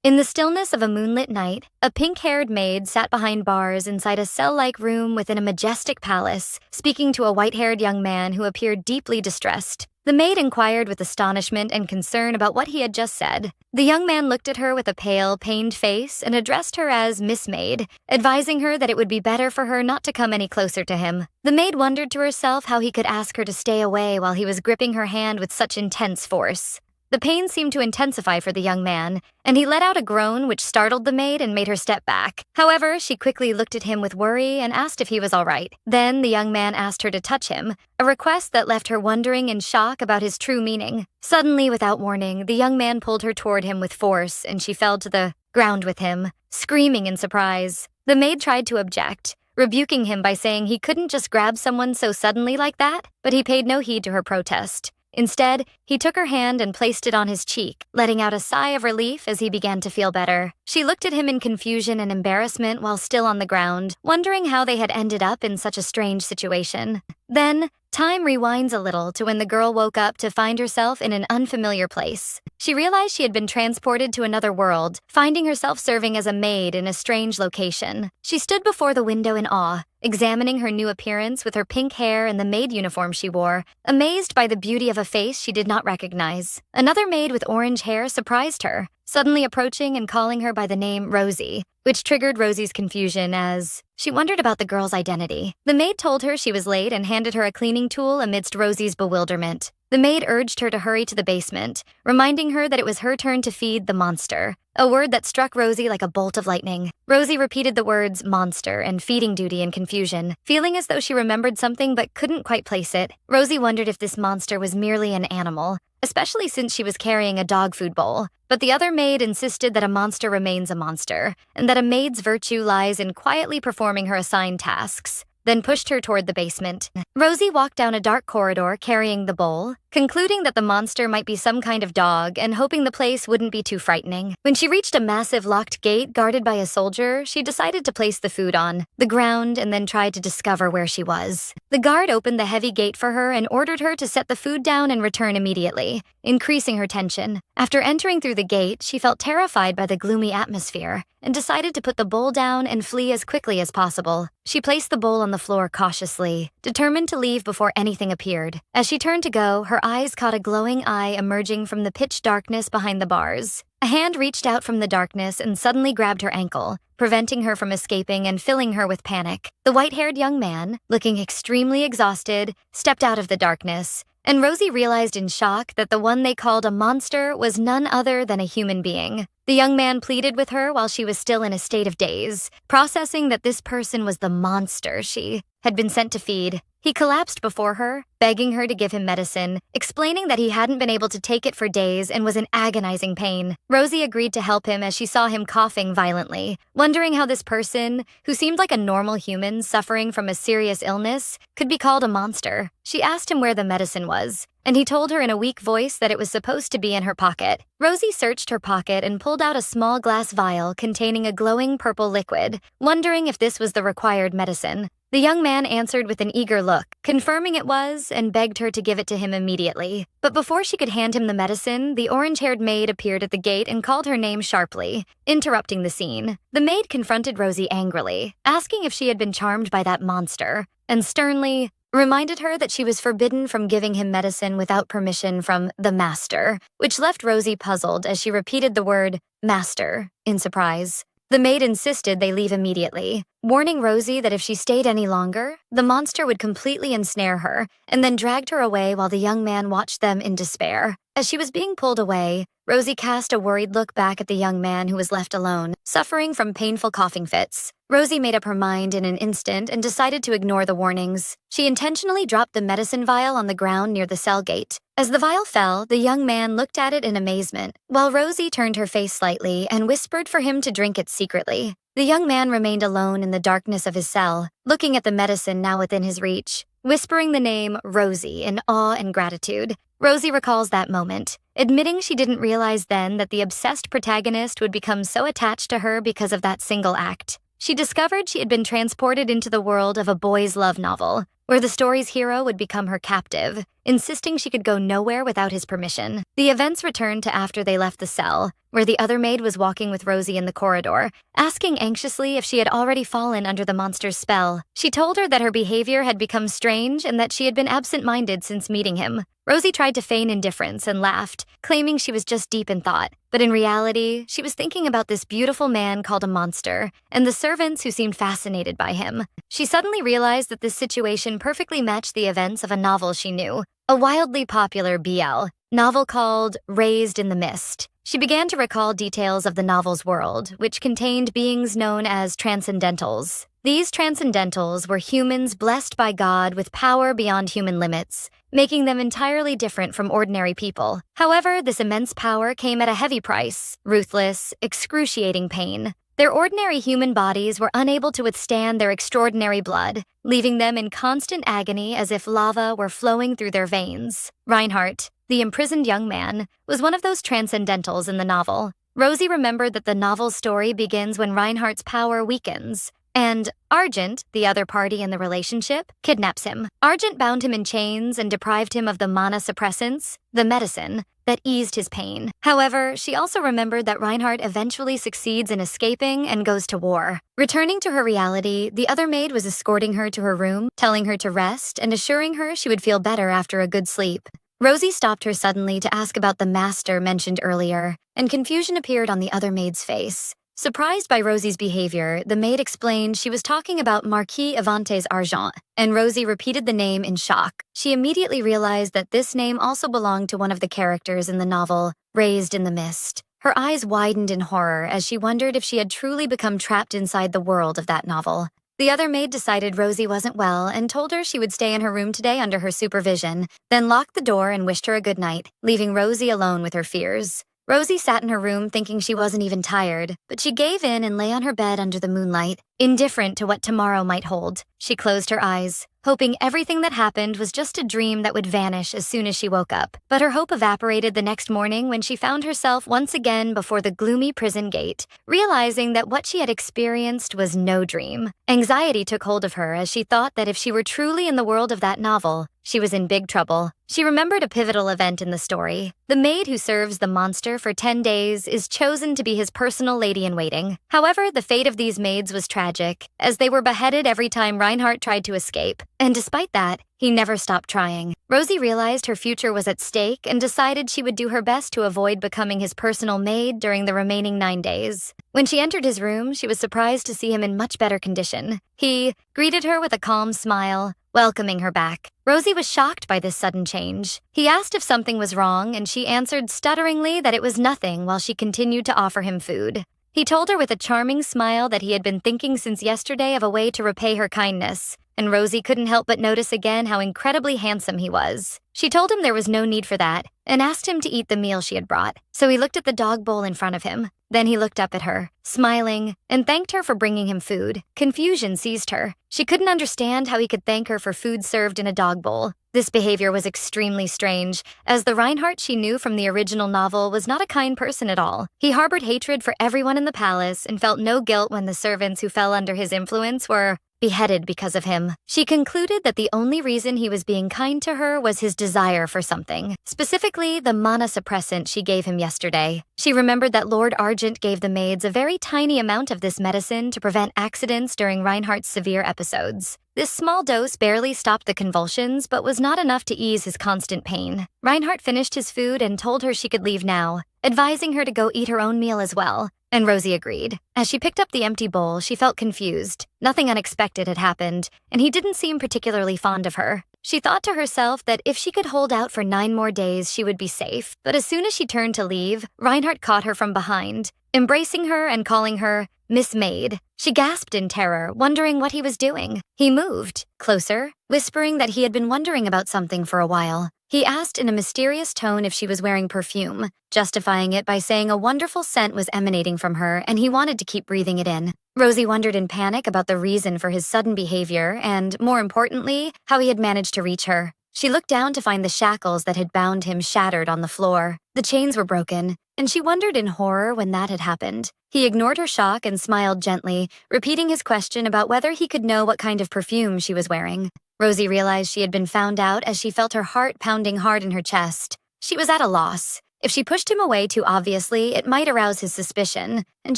In the stillness of a moonlit night, a pink-haired maid sat behind bars inside a cell-like room within a majestic palace, speaking to a white-haired young man who appeared deeply distressed. The maid inquired with astonishment and concern about what he had just said. The young man looked at her with a pale, pained face and addressed her as Miss Maid, advising her that it would be better for her not to come any closer to him. The maid wondered to herself how he could ask her to stay away while he was gripping her hand with such intense force. The pain seemed to intensify for the young man, and he let out a groan which startled the maid and made her step back. However, she quickly looked at him with worry and asked if he was all right. Then the young man asked her to touch him, a request that left her wondering in shock about his true meaning. Suddenly, without warning, the young man pulled her toward him with force, and she fell to the ground with him, screaming in surprise. The maid tried to object, rebuking him by saying he couldn't just grab someone so suddenly like that, but he paid no heed to her protest. Instead, he took her hand and placed it on his cheek, letting out a sigh of relief as he began to feel better. She looked at him in confusion and embarrassment while still on the ground, wondering how they had ended up in such a strange situation. Then, time rewinds a little to when the girl woke up to find herself in an unfamiliar place. She realized she had been transported to another world, finding herself serving as a maid in a strange location. She stood before the window in awe, examining her new appearance with her pink hair and the maid uniform she wore, amazed by the beauty of a face she did not recognize. Another maid with orange hair surprised her, suddenly approaching and calling her by the name Rosie, which triggered Rosie's confusion as she wondered about the girl's identity. The maid told her she was late and handed her a cleaning tool amidst Rosie's bewilderment. The maid urged her to hurry to the basement, reminding her that it was her turn to feed the monster, a word that struck Rosie like a bolt of lightning. Rosie repeated the words monster and feeding duty in confusion, feeling as though she remembered something but couldn't quite place it. Rosie wondered if this monster was merely an animal, especially since she was carrying a dog food bowl. But the other maid insisted that a monster remains a monster, and that a maid's virtue lies in quietly performing her assigned tasks, then pushed her toward the basement. Rosie walked down a dark corridor carrying the bowl, concluding that the monster might be some kind of dog and hoping the place wouldn't be too frightening. When she reached a massive locked gate guarded by a soldier, she decided to place the food on the ground and then tried to discover where she was. The guard opened the heavy gate for her and ordered her to set the food down and return immediately, increasing her tension. After entering through the gate, she felt terrified by the gloomy atmosphere and decided to put the bowl down and flee as quickly as possible. She placed the bowl on the floor cautiously, determined to leave before anything appeared. As she turned to go, her eyes caught a glowing eye emerging from the pitch darkness behind the bars. A hand reached out from the darkness and suddenly grabbed her ankle, preventing her from escaping and filling her with panic. The white-haired young man, looking extremely exhausted, stepped out of the darkness, and Rosie realized in shock that the one they called a monster was none other than a human being. The young man pleaded with her while she was still in a state of daze, processing that this person was the monster she had been sent to feed. He collapsed before her, begging her to give him medicine, explaining that he hadn't been able to take it for days and was in agonizing pain. Rosie agreed to help him as she saw him coughing violently, wondering how this person, who seemed like a normal human suffering from a serious illness, could be called a monster. She asked him where the medicine was, and he told her in a weak voice that it was supposed to be in her pocket. Rosie searched her pocket and pulled out a small glass vial containing a glowing purple liquid, wondering if this was the required medicine. The young man answered with an eager look, confirming it was, and begged her to give it to him immediately. But before she could hand him the medicine, the orange-haired maid appeared at the gate and called her name sharply, interrupting the scene. The maid confronted Rosie angrily, asking if she had been charmed by that monster, and sternly reminded her that she was forbidden from giving him medicine without permission from the master, which left Rosie puzzled as she repeated the word master in surprise. The maid insisted they leave immediately, warning Rosie that if she stayed any longer, the monster would completely ensnare her, and then dragged her away while the young man watched them in despair. As she was being pulled away, Rosie cast a worried look back at the young man who was left alone, suffering from painful coughing fits. Rosie made up her mind in an instant and decided to ignore the warnings. She intentionally dropped the medicine vial on the ground near the cell gate. As the vial fell, the young man looked at it in amazement, while Rosie turned her face slightly and whispered for him to drink it secretly. The young man remained alone in the darkness of his cell, looking at the medicine now within his reach, whispering the name Rosie in awe and gratitude. Rosie recalls that moment, admitting she didn't realize then that the obsessed protagonist would become so attached to her because of that single act. She discovered she had been transported into the world of a boys' love novel, where the story's hero would become her captive, insisting she could go nowhere without his permission. The events returned to after they left the cell, where the other maid was walking with Rosie in the corridor, asking anxiously if she had already fallen under the monster's spell. She told her that her behavior had become strange and that she had been absent-minded since meeting him. Rosie tried to feign indifference and laughed, claiming she was just deep in thought. But in reality, she was thinking about this beautiful man called a monster, and the servants who seemed fascinated by him. She suddenly realized that this situation perfectly matched the events of a novel she knew, a wildly popular BL novel called Raised in the Mist. She began to recall details of the novel's world, which contained beings known as transcendentals. These transcendentals were humans blessed by God with power beyond human limits, making them entirely different from ordinary people. However, this immense power came at a heavy price: ruthless, excruciating pain. Their ordinary human bodies were unable to withstand their extraordinary blood, leaving them in constant agony as if lava were flowing through their veins. Reinhardt, the imprisoned young man, was one of those transcendentals in the novel. Rosie remembered that the novel's story begins when Reinhardt's power weakens, and Argent, the other party in the relationship, kidnaps him. Argent bound him in chains and deprived him of the mana suppressants, the medicine, that eased his pain. However, she also remembered that Reinhardt eventually succeeds in escaping and goes to war. Returning to her reality, the other maid was escorting her to her room, telling her to rest and assuring her she would feel better after a good sleep. Rosie stopped her suddenly to ask about the master mentioned earlier, and confusion appeared on the other maid's face. Surprised by Rosie's behavior, the maid explained she was talking about Marquis Avantes Argent, and Rosie repeated the name in shock. She immediately realized that this name also belonged to one of the characters in the novel, Raised in the Mist. Her eyes widened in horror as she wondered if she had truly become trapped inside the world of that novel. The other maid decided Rosie wasn't well and told her she would stay in her room today under her supervision, then locked the door and wished her a good night, leaving Rosie alone with her fears. Rosie sat in her room thinking she wasn't even tired, but she gave in and lay on her bed under the moonlight, indifferent to what tomorrow might hold. She closed her eyes, hoping everything that happened was just a dream that would vanish as soon as she woke up. But her hope evaporated the next morning when she found herself once again before the gloomy prison gate, realizing that what she had experienced was no dream. Anxiety took hold of her as she thought that if she were truly in the world of that novel, she was in big trouble. She remembered a pivotal event in the story. The maid who serves the monster for 10 days is chosen to be his personal lady-in-waiting. However, the fate of these maids was tragic, as they were beheaded every time Reinhardt tried to escape. And despite that, he never stopped trying. Rosie realized her future was at stake and decided she would do her best to avoid becoming his personal maid during the remaining 9 days. When she entered his room, she was surprised to see him in much better condition. He greeted her with a calm smile, welcoming her back. Rosie was shocked by this sudden change. He asked if something was wrong, and she answered stutteringly that it was nothing while she continued to offer him food. He told her with a charming smile that he had been thinking since yesterday of a way to repay her kindness, and Rosie couldn't help but notice again how incredibly handsome he was. She told him there was no need for that, and asked him to eat the meal she had brought. So he looked at the dog bowl in front of him. Then he looked up at her, smiling, and thanked her for bringing him food. Confusion seized her. She couldn't understand how he could thank her for food served in a dog bowl. This behavior was extremely strange, as the Reinhardt she knew from the original novel was not a kind person at all. He harbored hatred for everyone in the palace and felt no guilt when the servants who fell under his influence were beheaded because of him. She concluded that the only reason he was being kind to her was his desire for something, specifically the mana suppressant she gave him yesterday. She remembered that Lord Argent gave the maids a very tiny amount of this medicine to prevent accidents during Reinhardt's severe episodes. This small dose barely stopped the convulsions, but was not enough to ease his constant pain. Reinhardt finished his food and told her she could leave now, advising her to go eat her own meal as well, and Rosie agreed. As she picked up the empty bowl, she felt confused. Nothing unexpected had happened, and he didn't seem particularly fond of her. She thought to herself that if she could hold out for 9 more days, she would be safe. But as soon as she turned to leave, Reinhardt caught her from behind, embracing her and calling her Miss Maid. She gasped in terror, wondering what he was doing. He moved closer, whispering that he had been wondering about something for a while. He asked in a mysterious tone if she was wearing perfume, justifying it by saying a wonderful scent was emanating from her and he wanted to keep breathing it in. Rosie wondered in panic about the reason for his sudden behavior and, more importantly, how he had managed to reach her. She looked down to find the shackles that had bound him shattered on the floor. The chains were broken, and she wondered in horror when that had happened. He ignored her shock and smiled gently, repeating his question about whether he could know what kind of perfume she was wearing. Rosie realized she had been found out as she felt her heart pounding hard in her chest. She was at a loss. If she pushed him away too obviously, it might arouse his suspicion, and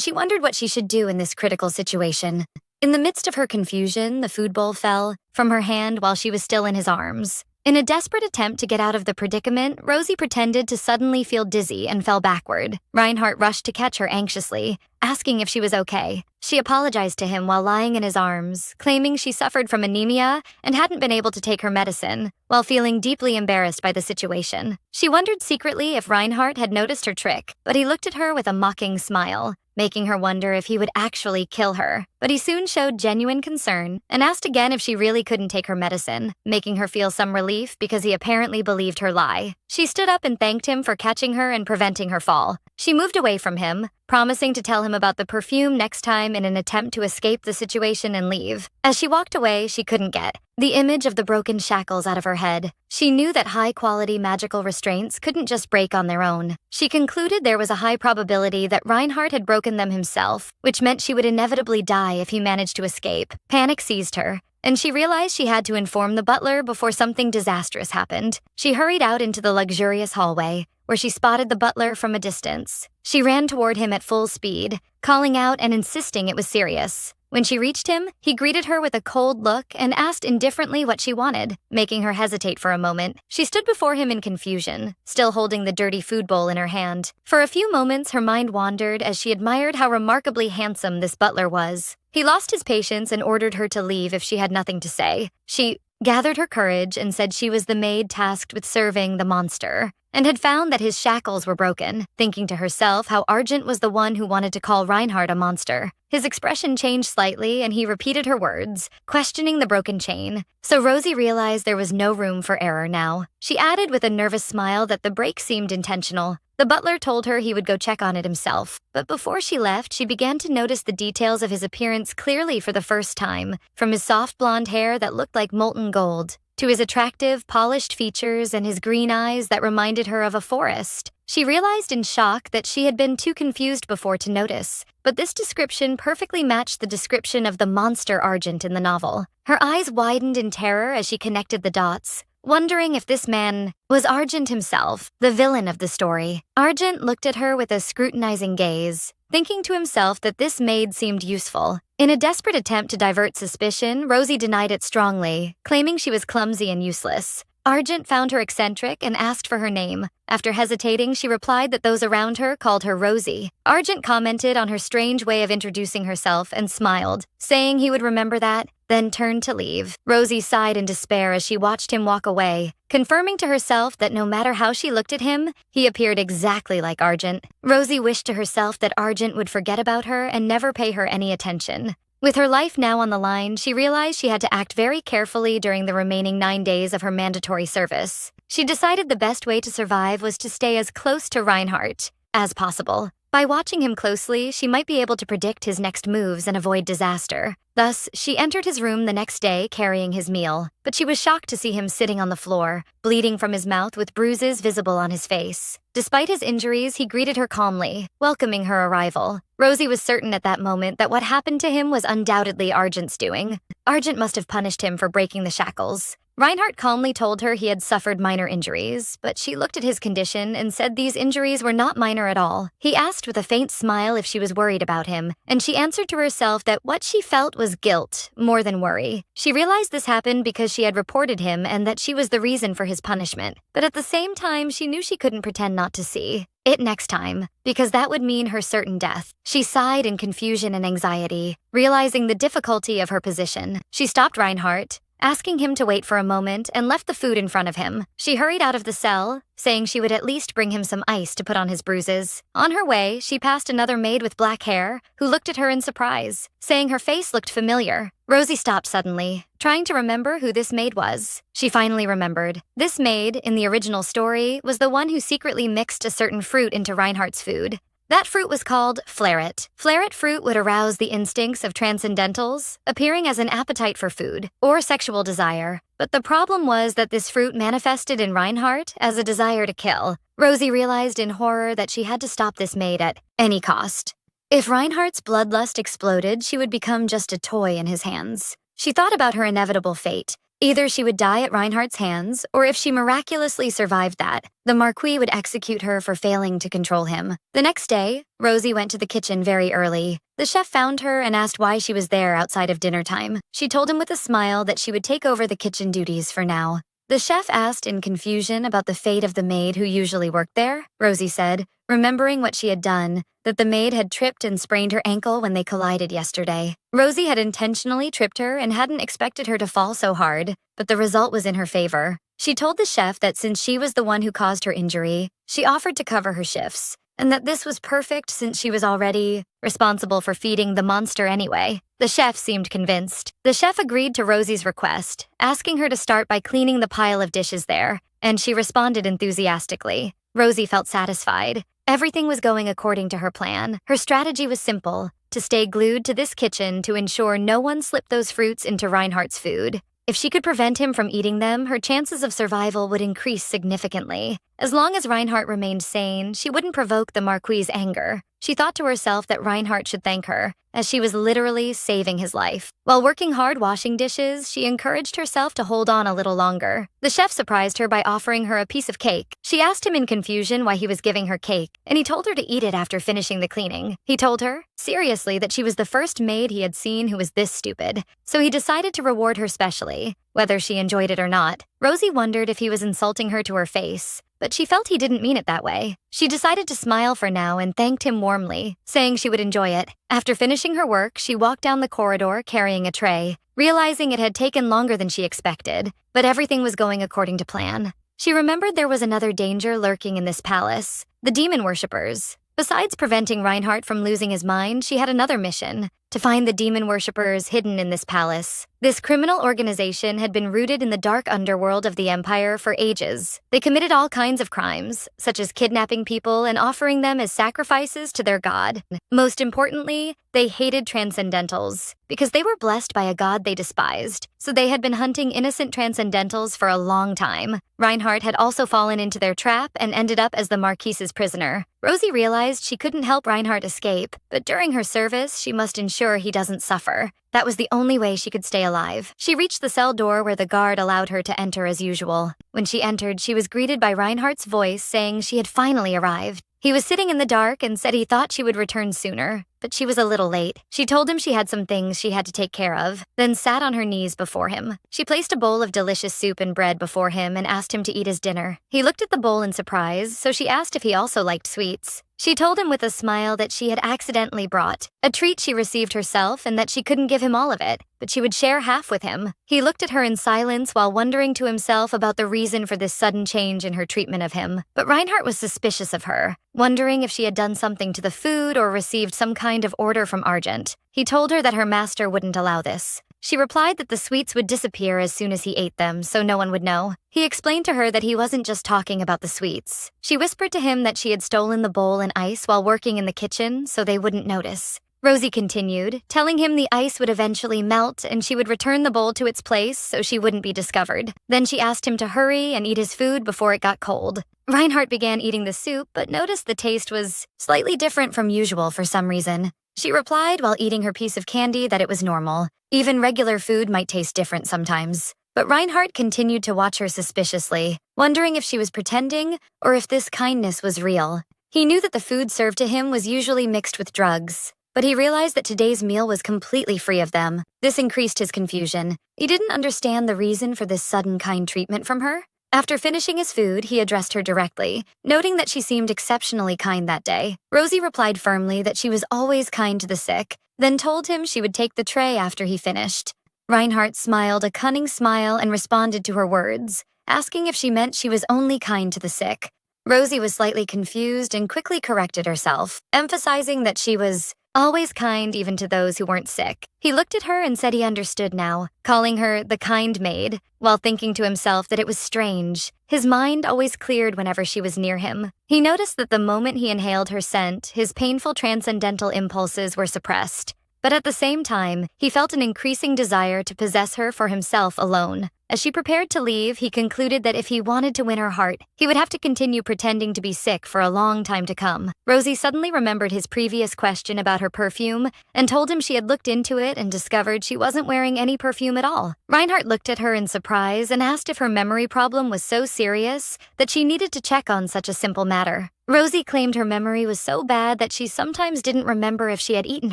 she wondered what she should do in this critical situation. In the midst of her confusion, the food bowl fell from her hand while she was still in his arms. In a desperate attempt to get out of the predicament, Rosie pretended to suddenly feel dizzy and fell backward. Reinhardt rushed to catch her anxiously, asking if she was okay. She apologized to him while lying in his arms, claiming she suffered from anemia and hadn't been able to take her medicine, while feeling deeply embarrassed by the situation. She wondered secretly if Reinhardt had noticed her trick, but he looked at her with a mocking smile, making her wonder if he would actually kill her. But he soon showed genuine concern and asked again if she really couldn't take her medicine, making her feel some relief because he apparently believed her lie. She stood up and thanked him for catching her and preventing her fall. She moved away from him, promising to tell him about the perfume next time in an attempt to escape the situation and leave. As she walked away, she couldn't get the image of the broken shackles out of her head. She knew that high-quality magical restraints couldn't just break on their own. She concluded there was a high probability that Reinhardt had broken them himself, which meant she would inevitably die if he managed to escape. Panic seized her, and she realized she had to inform the butler before something disastrous happened. She hurried out into the luxurious hallway, where she spotted the butler from a distance. She ran toward him at full speed, calling out and insisting it was serious. When she reached him, he greeted her with a cold look and asked indifferently what she wanted, making her hesitate for a moment. She stood before him in confusion, still holding the dirty food bowl in her hand. For a few moments, her mind wandered as she admired how remarkably handsome this butler was. He lost his patience and ordered her to leave if she had nothing to say. She gathered her courage and said she was the maid tasked with serving the monster, and had found that his shackles were broken, thinking to herself how Argent was the one who wanted to call Reinhardt a monster. His expression changed slightly, and he repeated her words, questioning the broken chain. So Rosie realized there was no room for error now. She added with a nervous smile that the break seemed intentional. The butler told her he would go check on it himself, but before she left, she began to notice the details of his appearance clearly for the first time, from his soft blonde hair that looked like molten gold, to his attractive, polished features and his green eyes that reminded her of a forest. She realized in shock that she had been too confused before to notice, but this description perfectly matched the description of the monster Argent in the novel. Her eyes widened in terror as she connected the dots, wondering if this man was Argent himself, the villain of the story. Argent looked at her with a scrutinizing gaze, thinking to himself that this maid seemed useful. In a desperate attempt to divert suspicion, Rosie denied it strongly, claiming she was clumsy and useless. Argent found her eccentric and asked for her name. After hesitating, she replied that those around her called her Rosie. Argent commented on her strange way of introducing herself and smiled, saying he would remember that, then turned to leave. Rosie sighed in despair as she watched him walk away, confirming to herself that no matter how she looked at him, he appeared exactly like Argent. Rosie wished to herself that Argent would forget about her and never pay her any attention. With her life now on the line, she realized she had to act very carefully during the remaining 9 days of her mandatory service. She decided the best way to survive was to stay as close to Reinhardt as possible. By watching him closely, she might be able to predict his next moves and avoid disaster. Thus, she entered his room the next day carrying his meal, but she was shocked to see him sitting on the floor, bleeding from his mouth with bruises visible on his face. Despite his injuries, he greeted her calmly, welcoming her arrival. Rosie was certain at that moment that what happened to him was undoubtedly Argent's doing. Argent must have punished him for breaking the shackles. Reinhardt calmly told her he had suffered minor injuries, but she looked at his condition and said these injuries were not minor at all. He asked with a faint smile if she was worried about him, and she answered to herself that what she felt was guilt, more than worry. She realized this happened because she had reported him and that she was the reason for his punishment, but at the same time, she knew she couldn't pretend not to see it next time, because that would mean her certain death. She sighed in confusion and anxiety, realizing the difficulty of her position. She stopped Reinhardt, asking him to wait for a moment, and left the food in front of him. She hurried out of the cell, saying she would at least bring him some ice to put on his bruises. On her way, she passed another maid with black hair, who looked at her in surprise, saying her face looked familiar. Rosie stopped suddenly, trying to remember who this maid was. She finally remembered. This maid, in the original story, was the one who secretly mixed a certain fruit into Reinhardt's food. That fruit was called flaret. Flaret fruit would arouse the instincts of transcendentals, appearing as an appetite for food or sexual desire. But the problem was that this fruit manifested in Reinhardt as a desire to kill. Rosie realized in horror that she had to stop this maid at any cost. If Reinhardt's bloodlust exploded, she would become just a toy in his hands. She thought about her inevitable fate. Either she would die at Reinhardt's hands, or if she miraculously survived that, the Marquis would execute her for failing to control him. The next day, Rosie went to the kitchen very early. The chef found her and asked why she was there outside of dinner time. She told him with a smile that she would take over the kitchen duties for now. The chef asked in confusion about the fate of the maid who usually worked there. Rosie said, remembering what she had done, that the maid had tripped and sprained her ankle when they collided yesterday. Rosie had intentionally tripped her and hadn't expected her to fall so hard, but the result was in her favor. She told the chef that since she was the one who caused her injury, she offered to cover her shifts, and that this was perfect since she was already responsible for feeding the monster anyway. The chef seemed convinced. The chef agreed to Rosie's request, asking her to start by cleaning the pile of dishes there, and she responded enthusiastically. Rosie felt satisfied. Everything was going according to her plan. Her strategy was simple, to stay glued to this kitchen to ensure no one slipped those fruits into Reinhardt's food. If she could prevent him from eating them, her chances of survival would increase significantly. As long as Reinhardt remained sane, she wouldn't provoke the Marquis's anger. She thought to herself that Reinhardt should thank her, as she was literally saving his life. While working hard washing dishes, she encouraged herself to hold on a little longer. The chef surprised her by offering her a piece of cake. She asked him in confusion why he was giving her cake, and he told her to eat it after finishing the cleaning. He told her, seriously, that she was the first maid he had seen who was this stupid, so he decided to reward her specially, whether she enjoyed it or not. Rosie wondered if he was insulting her to her face, but she felt he didn't mean it that way. She decided to smile for now and thanked him warmly, saying she would enjoy it. After finishing her work, she walked down the corridor carrying a tray, realizing it had taken longer than she expected, but everything was going according to plan. She remembered there was another danger lurking in this palace, the demon worshippers. Besides preventing Reinhardt from losing his mind, she had another mission, to find the demon worshippers hidden in this palace. This criminal organization had been rooted in the dark underworld of the Empire for ages. They committed all kinds of crimes, such as kidnapping people and offering them as sacrifices to their god. Most importantly, they hated transcendentals, because they were blessed by a god they despised, so they had been hunting innocent transcendentals for a long time. Reinhardt had also fallen into their trap and ended up as the Marquise's prisoner. Rosie realized she couldn't help Reinhardt escape, but during her service, she must ensure he doesn't suffer. That was the only way she could stay alive. She reached the cell door where the guard allowed her to enter as usual. When she entered, she was greeted by Reinhardt's voice saying she had finally arrived. He was sitting in the dark and said he thought she would return sooner, but she was a little late. She told him she had some things she had to take care of, then sat on her knees before him. She placed a bowl of delicious soup and bread before him and asked him to eat his dinner. He looked at the bowl in surprise, so she asked if he also liked sweets. She told him with a smile that she had accidentally brought a treat she received herself and that she couldn't give him all of it, but she would share half with him. He looked at her in silence while wondering to himself about the reason for this sudden change in her treatment of him. But Reinhardt was suspicious of her, wondering if she had done something to the food or received some kind of order from Argent. He told her that her master wouldn't allow this. She replied that the sweets would disappear as soon as he ate them, so no one would know. He explained to her that he wasn't just talking about the sweets. She whispered to him that she had stolen the bowl and ice while working in the kitchen, so they wouldn't notice. Rosie continued, telling him the ice would eventually melt and she would return the bowl to its place so she wouldn't be discovered. Then she asked him to hurry and eat his food before it got cold. Reinhardt began eating the soup, but noticed the taste was slightly different from usual for some reason. She replied while eating her piece of candy that it was normal. Even regular food might taste different sometimes. But Reinhardt continued to watch her suspiciously, wondering if she was pretending or if this kindness was real. He knew that the food served to him was usually mixed with drugs, but he realized that today's meal was completely free of them. This increased his confusion. He didn't understand the reason for this sudden kind treatment from her. After finishing his food, he addressed her directly, noting that she seemed exceptionally kind that day. Rosie replied firmly that she was always kind to the sick, then told him she would take the tray after he finished. Reinhardt smiled a cunning smile and responded to her words, asking if she meant she was only kind to the sick. Rosie was slightly confused and quickly corrected herself, emphasizing that she was always kind even to those who weren't sick. He looked at her and said he understood now, calling her the kind maid, while thinking to himself that it was strange. His mind always cleared whenever she was near him. He noticed that the moment he inhaled her scent, his painful transcendental impulses were suppressed. But at the same time, he felt an increasing desire to possess her for himself alone. As she prepared to leave, he concluded that if he wanted to win her heart, he would have to continue pretending to be sick for a long time to come. Rosie suddenly remembered his previous question about her perfume and told him she had looked into it and discovered she wasn't wearing any perfume at all. Reinhardt looked at her in surprise and asked if her memory problem was so serious that she needed to check on such a simple matter. Rosie claimed her memory was so bad that she sometimes didn't remember if she had eaten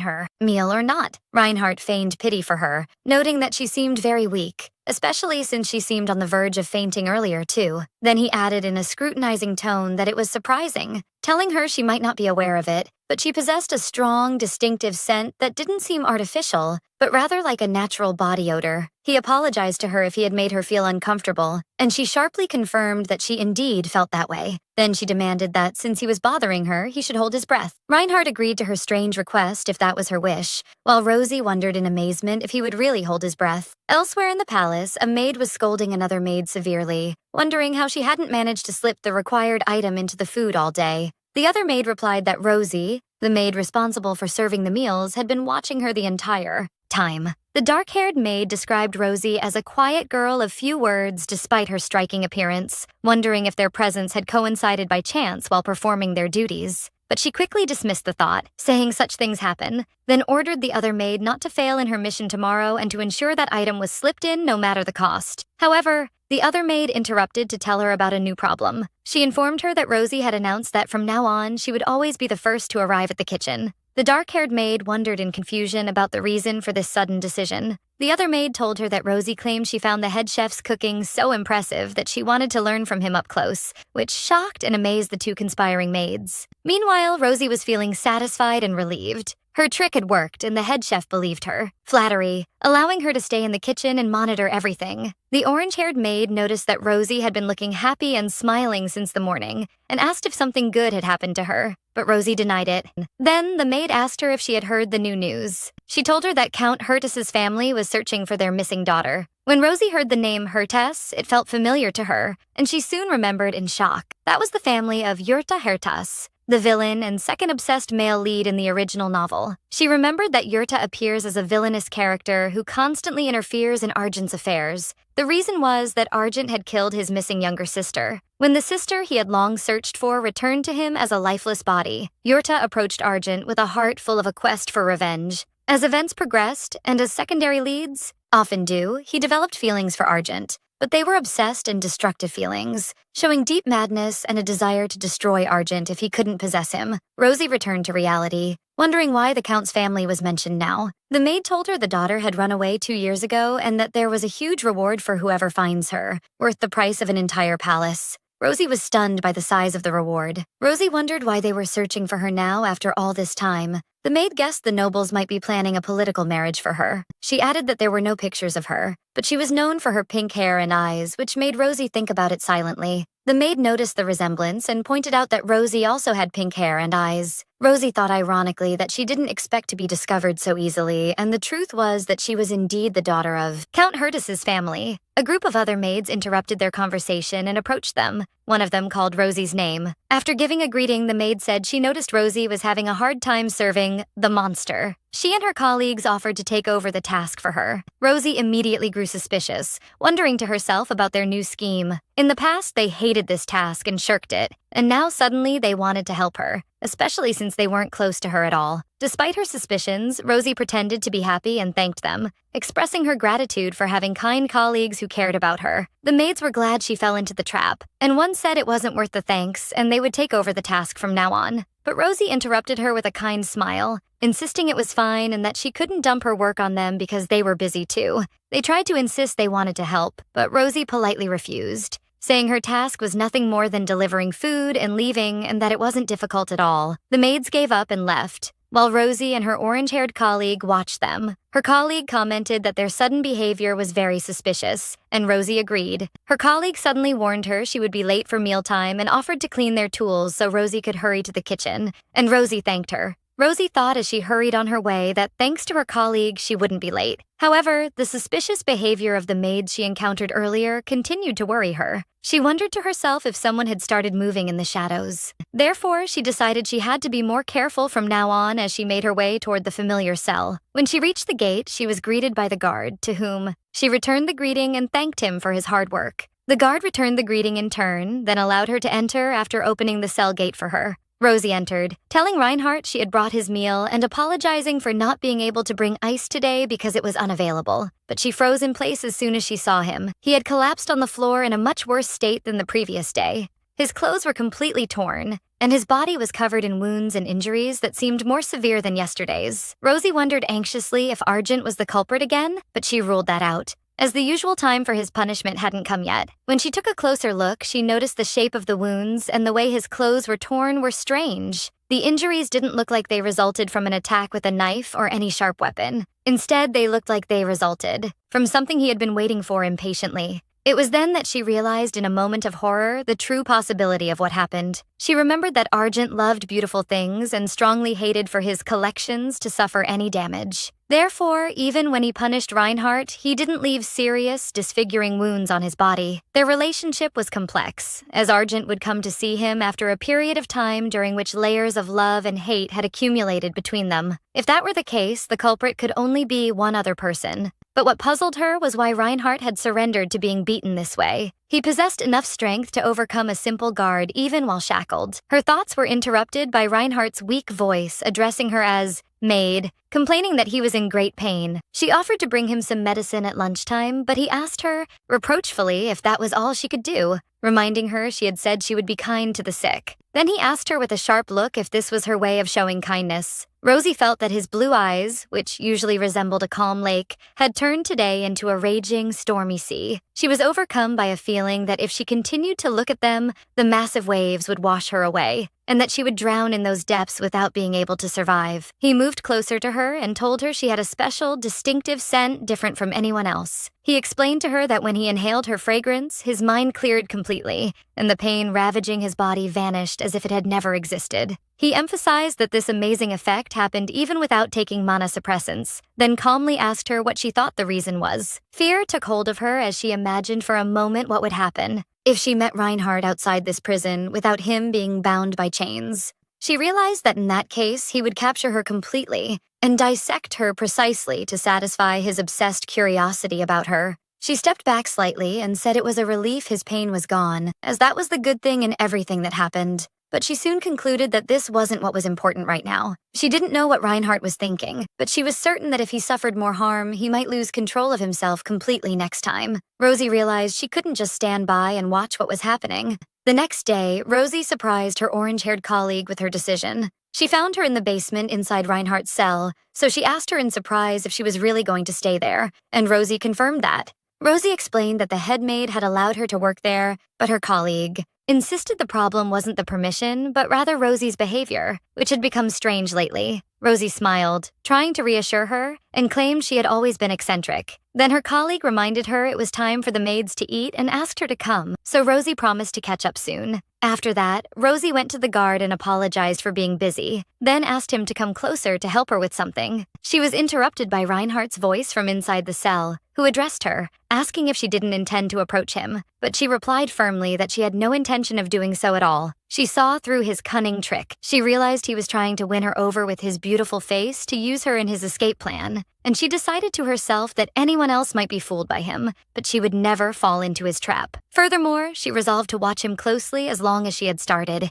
her meal or not. Reinhardt feigned pity for her, noting that she seemed very weak, especially since she seemed on the verge of fainting earlier, too. Then he added in a scrutinizing tone that it was surprising, telling her she might not be aware of it, but she possessed a strong, distinctive scent that didn't seem artificial, but rather like a natural body odor. He apologized to her if he had made her feel uncomfortable, and she sharply confirmed that she indeed felt that way. Then she demanded that, since he was bothering her, he should hold his breath. Reinhardt agreed to her strange request if that was her wish, while Rosie wondered in amazement if he would really hold his breath. Elsewhere in the palace, a maid was scolding another maid severely, wondering how she hadn't managed to slip the required item into the food all day. The other maid replied that Rosie, the maid responsible for serving the meals, had been watching her the entire time. The dark-haired maid described Rosie as a quiet girl of few words despite her striking appearance, wondering if their presence had coincided by chance while performing their duties. But she quickly dismissed the thought, saying such things happen, then ordered the other maid not to fail in her mission tomorrow and to ensure that item was slipped in no matter the cost. However, the other maid interrupted to tell her about a new problem. She informed her that Rosie had announced that from now on she would always be the first to arrive at the kitchen. The dark-haired maid wondered in confusion about the reason for this sudden decision. The other maid told her that Rosie claimed she found the head chef's cooking so impressive that she wanted to learn from him up close, which shocked and amazed the two conspiring maids. Meanwhile, Rosie was feeling satisfied and relieved. Her trick had worked, and the head chef believed her. Flattery, allowing her to stay in the kitchen and monitor everything. The orange-haired maid noticed that Rosie had been looking happy and smiling since the morning, and asked if something good had happened to her, but Rosie denied it. Then the maid asked her if she had heard the new news. She told her that Count Hertas's family was searching for their missing daughter. When Rosie heard the name Hertas, it felt familiar to her, and she soon remembered in shock. That was the family of Yurta Hertas, the villain and second obsessed male lead in the original novel. She remembered that Yurta appears as a villainous character who constantly interferes in Argent's affairs. The reason was that Argent had killed his missing younger sister. When the sister he had long searched for returned to him as a lifeless body, Yurta approached Argent with a heart full of a quest for revenge. As events progressed, and as secondary leads often do, he developed feelings for Argent. But they were obsessed and destructive feelings, showing deep madness and a desire to destroy Argent if he couldn't possess him. Rosie returned to reality, wondering why the Count's family was mentioned now. The maid told her the daughter had run away 2 years ago and that there was a huge reward for whoever finds her, worth the price of an entire palace. Rosie was stunned by the size of the reward. Rosie wondered why they were searching for her now after all this time. The maid guessed the nobles might be planning a political marriage for her. She added that there were no pictures of her, but she was known for her pink hair and eyes, which made Rosie think about it silently. The maid noticed the resemblance and pointed out that Rosie also had pink hair and eyes. Rosie thought ironically that she didn't expect to be discovered so easily, and the truth was that she was indeed the daughter of Count Hertas's family. A group of other maids interrupted their conversation and approached them. One of them called Rosie's name. After giving a greeting, the maid said she noticed Rosie was having a hard time serving the monster. She and her colleagues offered to take over the task for her. Rosie immediately grew suspicious, wondering to herself about their new scheme. In the past, they hated this task and shirked it, and now suddenly they wanted to help her, especially since they weren't close to her at all. Despite her suspicions, Rosie pretended to be happy and thanked them, expressing her gratitude for having kind colleagues who cared about her. The maids were glad she fell into the trap, and one said it wasn't worth the thanks and they would take over the task from now on. But Rosie interrupted her with a kind smile, insisting it was fine and that she couldn't dump her work on them because they were busy too. They tried to insist they wanted to help, but Rosie politely refused, saying her task was nothing more than delivering food and leaving and that it wasn't difficult at all. The maids gave up and left, while Rosie and her orange-haired colleague watched them. Her colleague commented that their sudden behavior was very suspicious, and Rosie agreed. Her colleague suddenly warned her she would be late for mealtime and offered to clean their tools so Rosie could hurry to the kitchen, and Rosie thanked her. Rosie thought as she hurried on her way that thanks to her colleague, she wouldn't be late. However, the suspicious behavior of the maids she encountered earlier continued to worry her. She wondered to herself if someone had started moving in the shadows. Therefore, she decided she had to be more careful from now on as she made her way toward the familiar cell. When she reached the gate, she was greeted by the guard, to whom she returned the greeting and thanked him for his hard work. The guard returned the greeting in turn, then allowed her to enter after opening the cell gate for her. Rosie entered, telling Reinhardt she had brought his meal and apologizing for not being able to bring ice today because it was unavailable. But she froze in place as soon as she saw him. He had collapsed on the floor in a much worse state than the previous day. His clothes were completely torn, and his body was covered in wounds and injuries that seemed more severe than yesterday's. Rosie wondered anxiously if Argent was the culprit again, but she ruled that out, as the usual time for his punishment hadn't come yet. When she took a closer look, she noticed the shape of the wounds and the way his clothes were torn were strange. The injuries didn't look like they resulted from an attack with a knife or any sharp weapon. Instead, they looked like they resulted from something he had been waiting for impatiently. It was then that she realized in a moment of horror the true possibility of what happened. She remembered that Argent loved beautiful things and strongly hated for his collections to suffer any damage. Therefore, even when he punished Reinhardt, he didn't leave serious, disfiguring wounds on his body. Their relationship was complex, as Argent would come to see him after a period of time during which layers of love and hate had accumulated between them. If that were the case, the culprit could only be one other person. But what puzzled her was why Reinhardt had surrendered to being beaten this way. He possessed enough strength to overcome a simple guard even while shackled. Her thoughts were interrupted by Reinhardt's weak voice addressing her as maid, complaining that he was in great pain. She offered to bring him some medicine at lunchtime, but he asked her, reproachfully, if that was all she could do, reminding her she had said she would be kind to the sick. Then he asked her with a sharp look if this was her way of showing kindness. Rosie felt that his blue eyes, which usually resembled a calm lake, had turned today into a raging, stormy sea. She was overcome by a feeling that if she continued to look at them, the massive waves would wash her away, and that she would drown in those depths without being able to survive. He moved closer to her and told her she had a special, distinctive scent different from anyone else. He explained to her that when he inhaled her fragrance, his mind cleared completely, and the pain ravaging his body vanished as if it had never existed. He emphasized that this amazing effect happened even without taking mana suppressants, then calmly asked her what she thought the reason was. Fear took hold of her as she imagined for a moment what would happen if she met Reinhardt outside this prison without him being bound by chains. She realized that in that case, he would capture her completely and dissect her precisely to satisfy his obsessed curiosity about her. She stepped back slightly and said it was a relief his pain was gone, as that was the good thing in everything that happened. But she soon concluded that this wasn't what was important right now. She didn't know what Reinhardt was thinking, but she was certain that if he suffered more harm, he might lose control of himself completely next time. Rosie realized she couldn't just stand by and watch what was happening. The next day, Rosie surprised her orange-haired colleague with her decision. She found her in the basement inside Reinhardt's cell, so she asked her in surprise if she was really going to stay there, and Rosie confirmed that. Rosie explained that the head maid had allowed her to work there, but her colleague insisted the problem wasn't the permission, but rather Rosie's behavior, which had become strange lately. Rosie smiled, trying to reassure her, and claimed she had always been eccentric. Then her colleague reminded her it was time for the maids to eat and asked her to come, so Rosie promised to catch up soon. After that, Rosie went to the guard and apologized for being busy, then asked him to come closer to help her with something. She was interrupted by Reinhardt's voice from inside the cell, who addressed her, asking if she didn't intend to approach him, but she replied firmly that she had no intention of doing so at all. She saw through his cunning trick. She realized he was trying to win her over with his beautiful face to use her in his escape plan, and she decided to herself that anyone else might be fooled by him, but she would never fall into his trap. Furthermore, she resolved to watch him closely as long as she had started.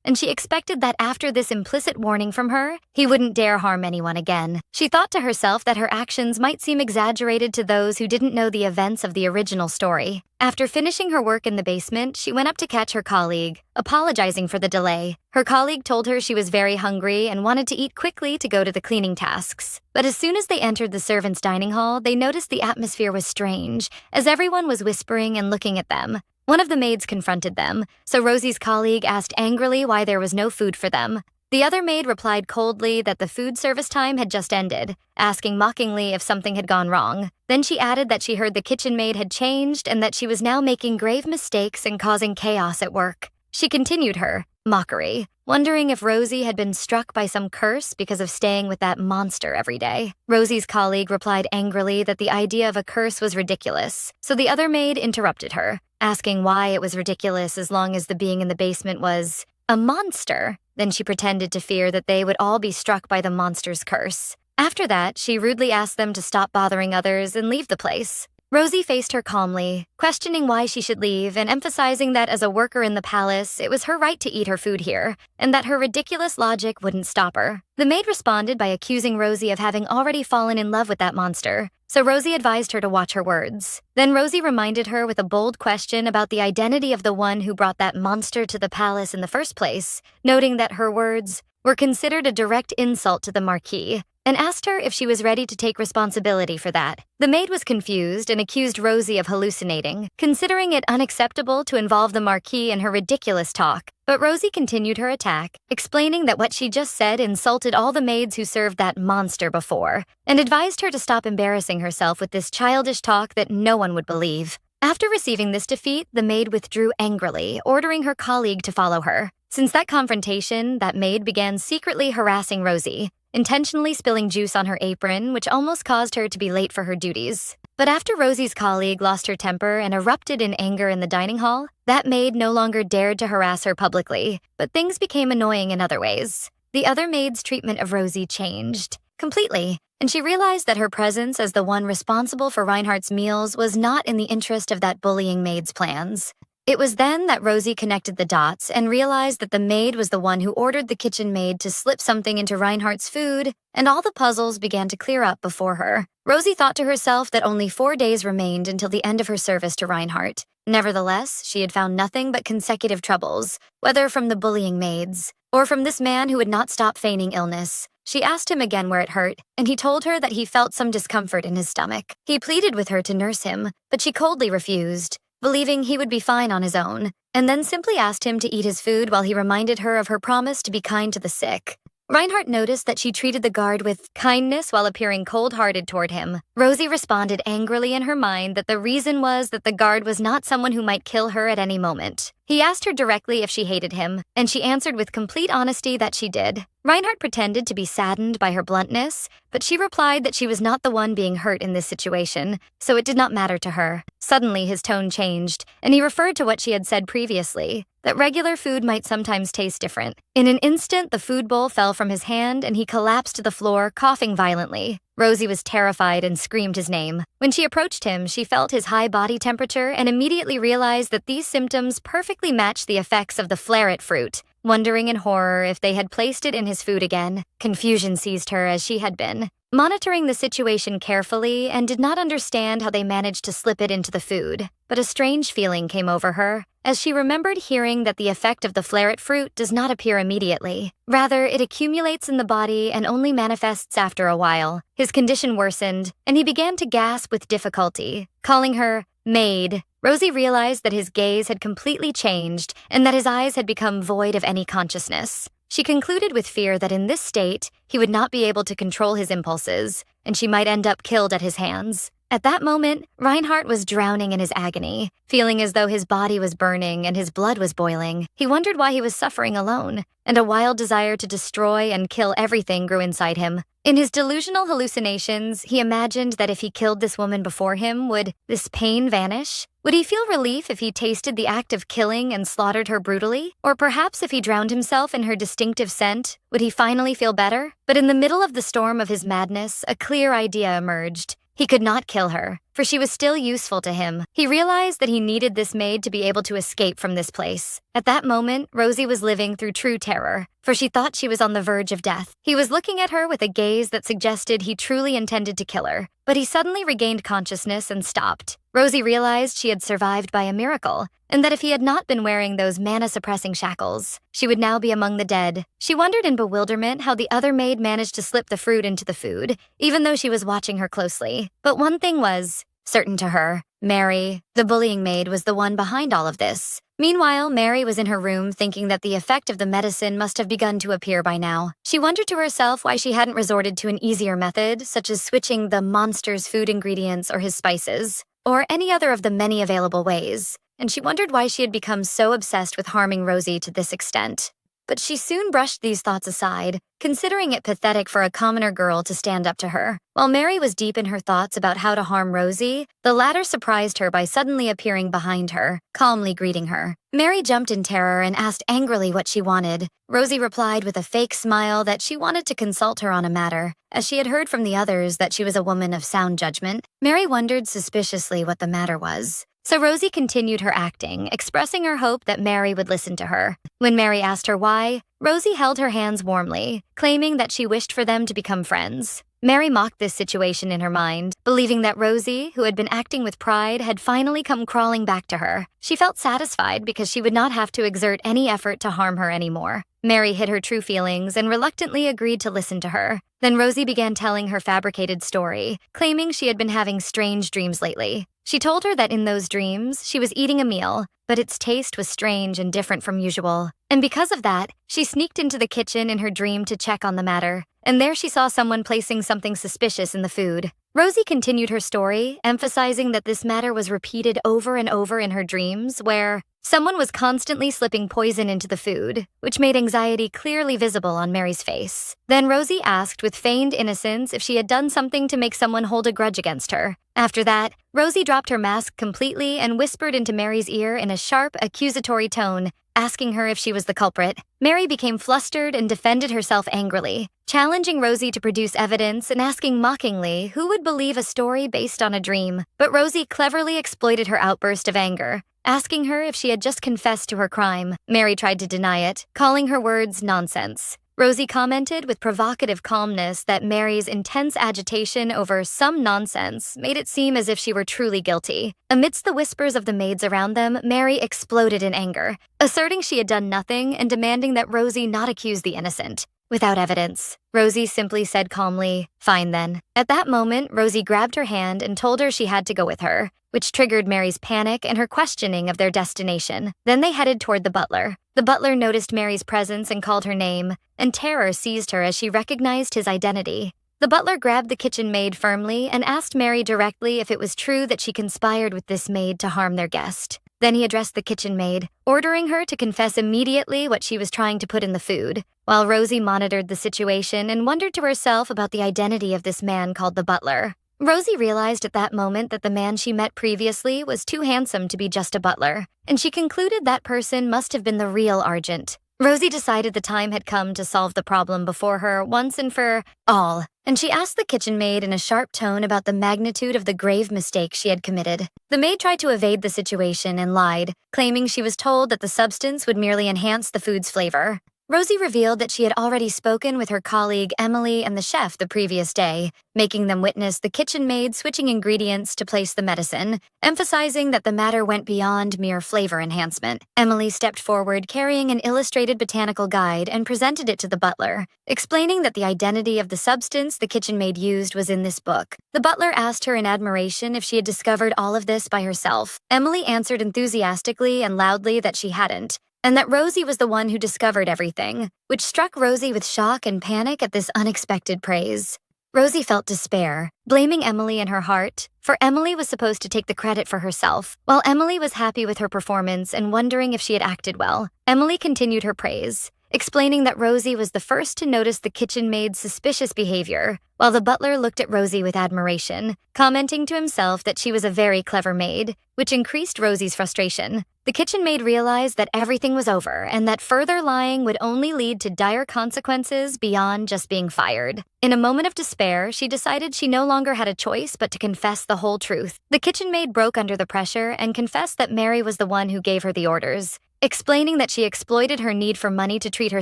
And she expected that after this implicit warning from her, he wouldn't dare harm anyone again. She thought to herself that her actions might seem exaggerated to those who didn't know the events of the original story. After finishing her work in the basement, she went up to catch her colleague, apologizing for the delay. Her colleague told her she was very hungry and wanted to eat quickly to go to the cleaning tasks. But as soon as they entered the servants' dining hall, they noticed the atmosphere was strange, as everyone was whispering and looking at them. One of the maids confronted them, so Rosie's colleague asked angrily why there was no food for them. The other maid replied coldly that the food service time had just ended, asking mockingly if something had gone wrong. Then she added that she heard the kitchen maid had changed and that she was now making grave mistakes and causing chaos at work. She continued her, mockery, wondering if Rosie had been struck by some curse because of staying with that monster every day. Rosie's colleague replied angrily that the idea of a curse was ridiculous, so the other maid interrupted her, asking why it was ridiculous as long as the being in the basement was a monster. Then she pretended to fear that they would all be struck by the monster's curse. After that, she rudely asked them to stop bothering others and leave the place. Rosie faced her calmly, questioning why she should leave and emphasizing that as a worker in the palace, it was her right to eat her food here, and that her ridiculous logic wouldn't stop her. The maid responded by accusing Rosie of having already fallen in love with that monster, so Rosie advised her to watch her words. Then Rosie reminded her with a bold question about the identity of the one who brought that monster to the palace in the first place, noting that her words were considered a direct insult to the Marquis, and asked her if she was ready to take responsibility for that. The maid was confused and accused Rosie of hallucinating, considering it unacceptable to involve the Marquis in her ridiculous talk. But Rosie continued her attack, explaining that what she just said insulted all the maids who served that monster before, and advised her to stop embarrassing herself with this childish talk that no one would believe. After receiving this defeat, the maid withdrew angrily, ordering her colleague to follow her. Since that confrontation, that maid began secretly harassing Rosie, intentionally spilling juice on her apron, which almost caused her to be late for her duties. But after Rosie's colleague lost her temper and erupted in anger in the dining hall, that maid no longer dared to harass her publicly, but things became annoying in other ways. The other maid's treatment of Rosie changed completely, and she realized that her presence as the one responsible for Reinhardt's meals was not in the interest of that bullying maid's plans. It was then that Rosie connected the dots and realized that the maid was the one who ordered the kitchen maid to slip something into Reinhardt's food, and all the puzzles began to clear up before her. Rosie thought to herself that only 4 days remained until the end of her service to Reinhardt. Nevertheless, she had found nothing but consecutive troubles, whether from the bullying maids or from this man who would not stop feigning illness. She asked him again where it hurt, and he told her that he felt some discomfort in his stomach. He pleaded with her to nurse him, but she coldly refused, believing he would be fine on his own, and then simply asked him to eat his food while he reminded her of her promise to be kind to the sick. Reinhardt noticed that she treated the guard with kindness while appearing cold-hearted toward him. Rosie responded angrily in her mind that the reason was that the guard was not someone who might kill her at any moment. He asked her directly if she hated him, and she answered with complete honesty that she did. Reinhardt pretended to be saddened by her bluntness, but she replied that she was not the one being hurt in this situation, so it did not matter to her. Suddenly his tone changed, and he referred to what she had said previously, that regular food might sometimes taste different. In an instant, the food bowl fell from his hand and he collapsed to the floor, coughing violently. Rosie was terrified and screamed his name. When she approached him, she felt his high body temperature and immediately realized that these symptoms perfectly matched the effects of the flaret fruit. Wondering in horror if they had placed it in his food again, confusion seized her as she had been, monitoring the situation carefully and did not understand how they managed to slip it into the food. But a strange feeling came over her, as she remembered hearing that the effect of the flaret fruit does not appear immediately. Rather, it accumulates in the body and only manifests after a while. His condition worsened, and he began to gasp with difficulty. Calling her maid, Rosie realized that his gaze had completely changed and that his eyes had become void of any consciousness. She concluded with fear that in this state, he would not be able to control his impulses, and she might end up killed at his hands. At that moment, Reinhardt was drowning in his agony, feeling as though his body was burning and his blood was boiling. He wondered why he was suffering alone, and a wild desire to destroy and kill everything grew inside him. In his delusional hallucinations, he imagined that if he killed this woman before him, would this pain vanish? Would he feel relief if he tasted the act of killing and slaughtered her brutally? Or perhaps if he drowned himself in her distinctive scent, would he finally feel better? But in the middle of the storm of his madness, a clear idea emerged. He could not kill her, for she was still useful to him. He realized that he needed this maid to be able to escape from this place. At that moment, Rosie was living through true terror, for she thought she was on the verge of death. He was looking at her with a gaze that suggested he truly intended to kill her, but he suddenly regained consciousness and stopped. Rosie realized she had survived by a miracle, and that if he had not been wearing those mana-suppressing shackles, she would now be among the dead. She wondered in bewilderment how the other maid managed to slip the fruit into the food, even though she was watching her closely. But one thing was certain to her. Mary, the bullying maid, was the one behind all of this. Meanwhile, Mary was in her room thinking that the effect of the medicine must have begun to appear by now. She wondered to herself why she hadn't resorted to an easier method, such as switching the monster's food ingredients or his spices, or any other of the many available ways. and she wondered why she had become so obsessed with harming Rosie to this extent. But she soon brushed these thoughts aside, considering it pathetic for a commoner girl to stand up to her. While Mary was deep in her thoughts about how to harm Rosie, the latter surprised her by suddenly appearing behind her, calmly greeting her. Mary jumped in terror and asked angrily what she wanted. Rosie replied with a fake smile that she wanted to consult her on a matter, as she had heard from the others that she was a woman of sound judgment. Mary wondered suspiciously what the matter was. So Rosie continued her acting, expressing her hope that Mary would listen to her. When Mary asked her why, Rosie held her hands warmly, claiming that she wished for them to become friends. Mary mocked this situation in her mind, believing that Rosie, who had been acting with pride, had finally come crawling back to her. She felt satisfied because she would not have to exert any effort to harm her anymore. Mary hid her true feelings and reluctantly agreed to listen to her. Then Rosie began telling her fabricated story, claiming she had been having strange dreams lately. She told her that in those dreams, she was eating a meal, but its taste was strange and different from usual. And because of that, she sneaked into the kitchen in her dream to check on the matter. And there she saw someone placing something suspicious in the food. Rosie continued her story, emphasizing that this matter was repeated over and over in her dreams, where someone was constantly slipping poison into the food, which made anxiety clearly visible on Mary's face. Then Rosie asked with feigned innocence if she had done something to make someone hold a grudge against her. After that, Rosie dropped her mask completely and whispered into Mary's ear in a sharp, accusatory tone, asking her if she was the culprit. Mary became flustered and defended herself angrily, challenging Rosie to produce evidence and asking mockingly who would believe a story based on a dream. But Rosie cleverly exploited her outburst of anger, asking her if she had just confessed to her crime. Mary tried to deny it, calling her words nonsense. Rosie commented with provocative calmness that Mary's intense agitation over some nonsense made it seem as if she were truly guilty. Amidst the whispers of the maids around them, Mary exploded in anger, asserting she had done nothing and demanding that Rosie not accuse the innocent. Without evidence, Rosie simply said calmly, "Fine then." At that moment, Rosie grabbed her hand and told her she had to go with her, which triggered Mary's panic and her questioning of their destination. Then they headed toward the butler. The butler noticed Mary's presence and called her name, and terror seized her as she recognized his identity. The butler grabbed the kitchen maid firmly and asked Mary directly if it was true that she conspired with this maid to harm their guest. Then he addressed the kitchen maid, ordering her to confess immediately what she was trying to put in the food, while Rosie monitored the situation and wondered to herself about the identity of this man called the butler. Rosie realized at that moment that the man she met previously was too handsome to be just a butler, and she concluded that person must have been the real Argent. Rosie decided the time had come to solve the problem before her once and for all, and she asked the kitchen maid in a sharp tone about the magnitude of the grave mistake she had committed. The maid tried to evade the situation and lied, claiming she was told that the substance would merely enhance the food's flavor. Rosie revealed that she had already spoken with her colleague Emily and the chef the previous day, making them witness the kitchen maid switching ingredients to place the medicine, emphasizing that the matter went beyond mere flavor enhancement. Emily stepped forward carrying an illustrated botanical guide and presented it to the butler, explaining that the identity of the substance the kitchen maid used was in this book. The butler asked her in admiration if she had discovered all of this by herself. Emily answered enthusiastically and loudly that she hadn't, and that Rosie was the one who discovered everything, which struck Rosie with shock and panic at this unexpected praise. Rosie felt despair, blaming Emily in her heart, for Emily was supposed to take the credit for herself. While Emily was happy with her performance and wondering if she had acted well, Emily continued her praise, explaining that Rosie was the first to notice the kitchen maid's suspicious behavior, while the butler looked at Rosie with admiration, commenting to himself that she was a very clever maid, which increased Rosie's frustration. The kitchen maid realized that everything was over and that further lying would only lead to dire consequences beyond just being fired. In a moment of despair, she decided she no longer had a choice but to confess the whole truth. The kitchen maid broke under the pressure and confessed that Mary was the one who gave her the orders, explaining that she exploited her need for money to treat her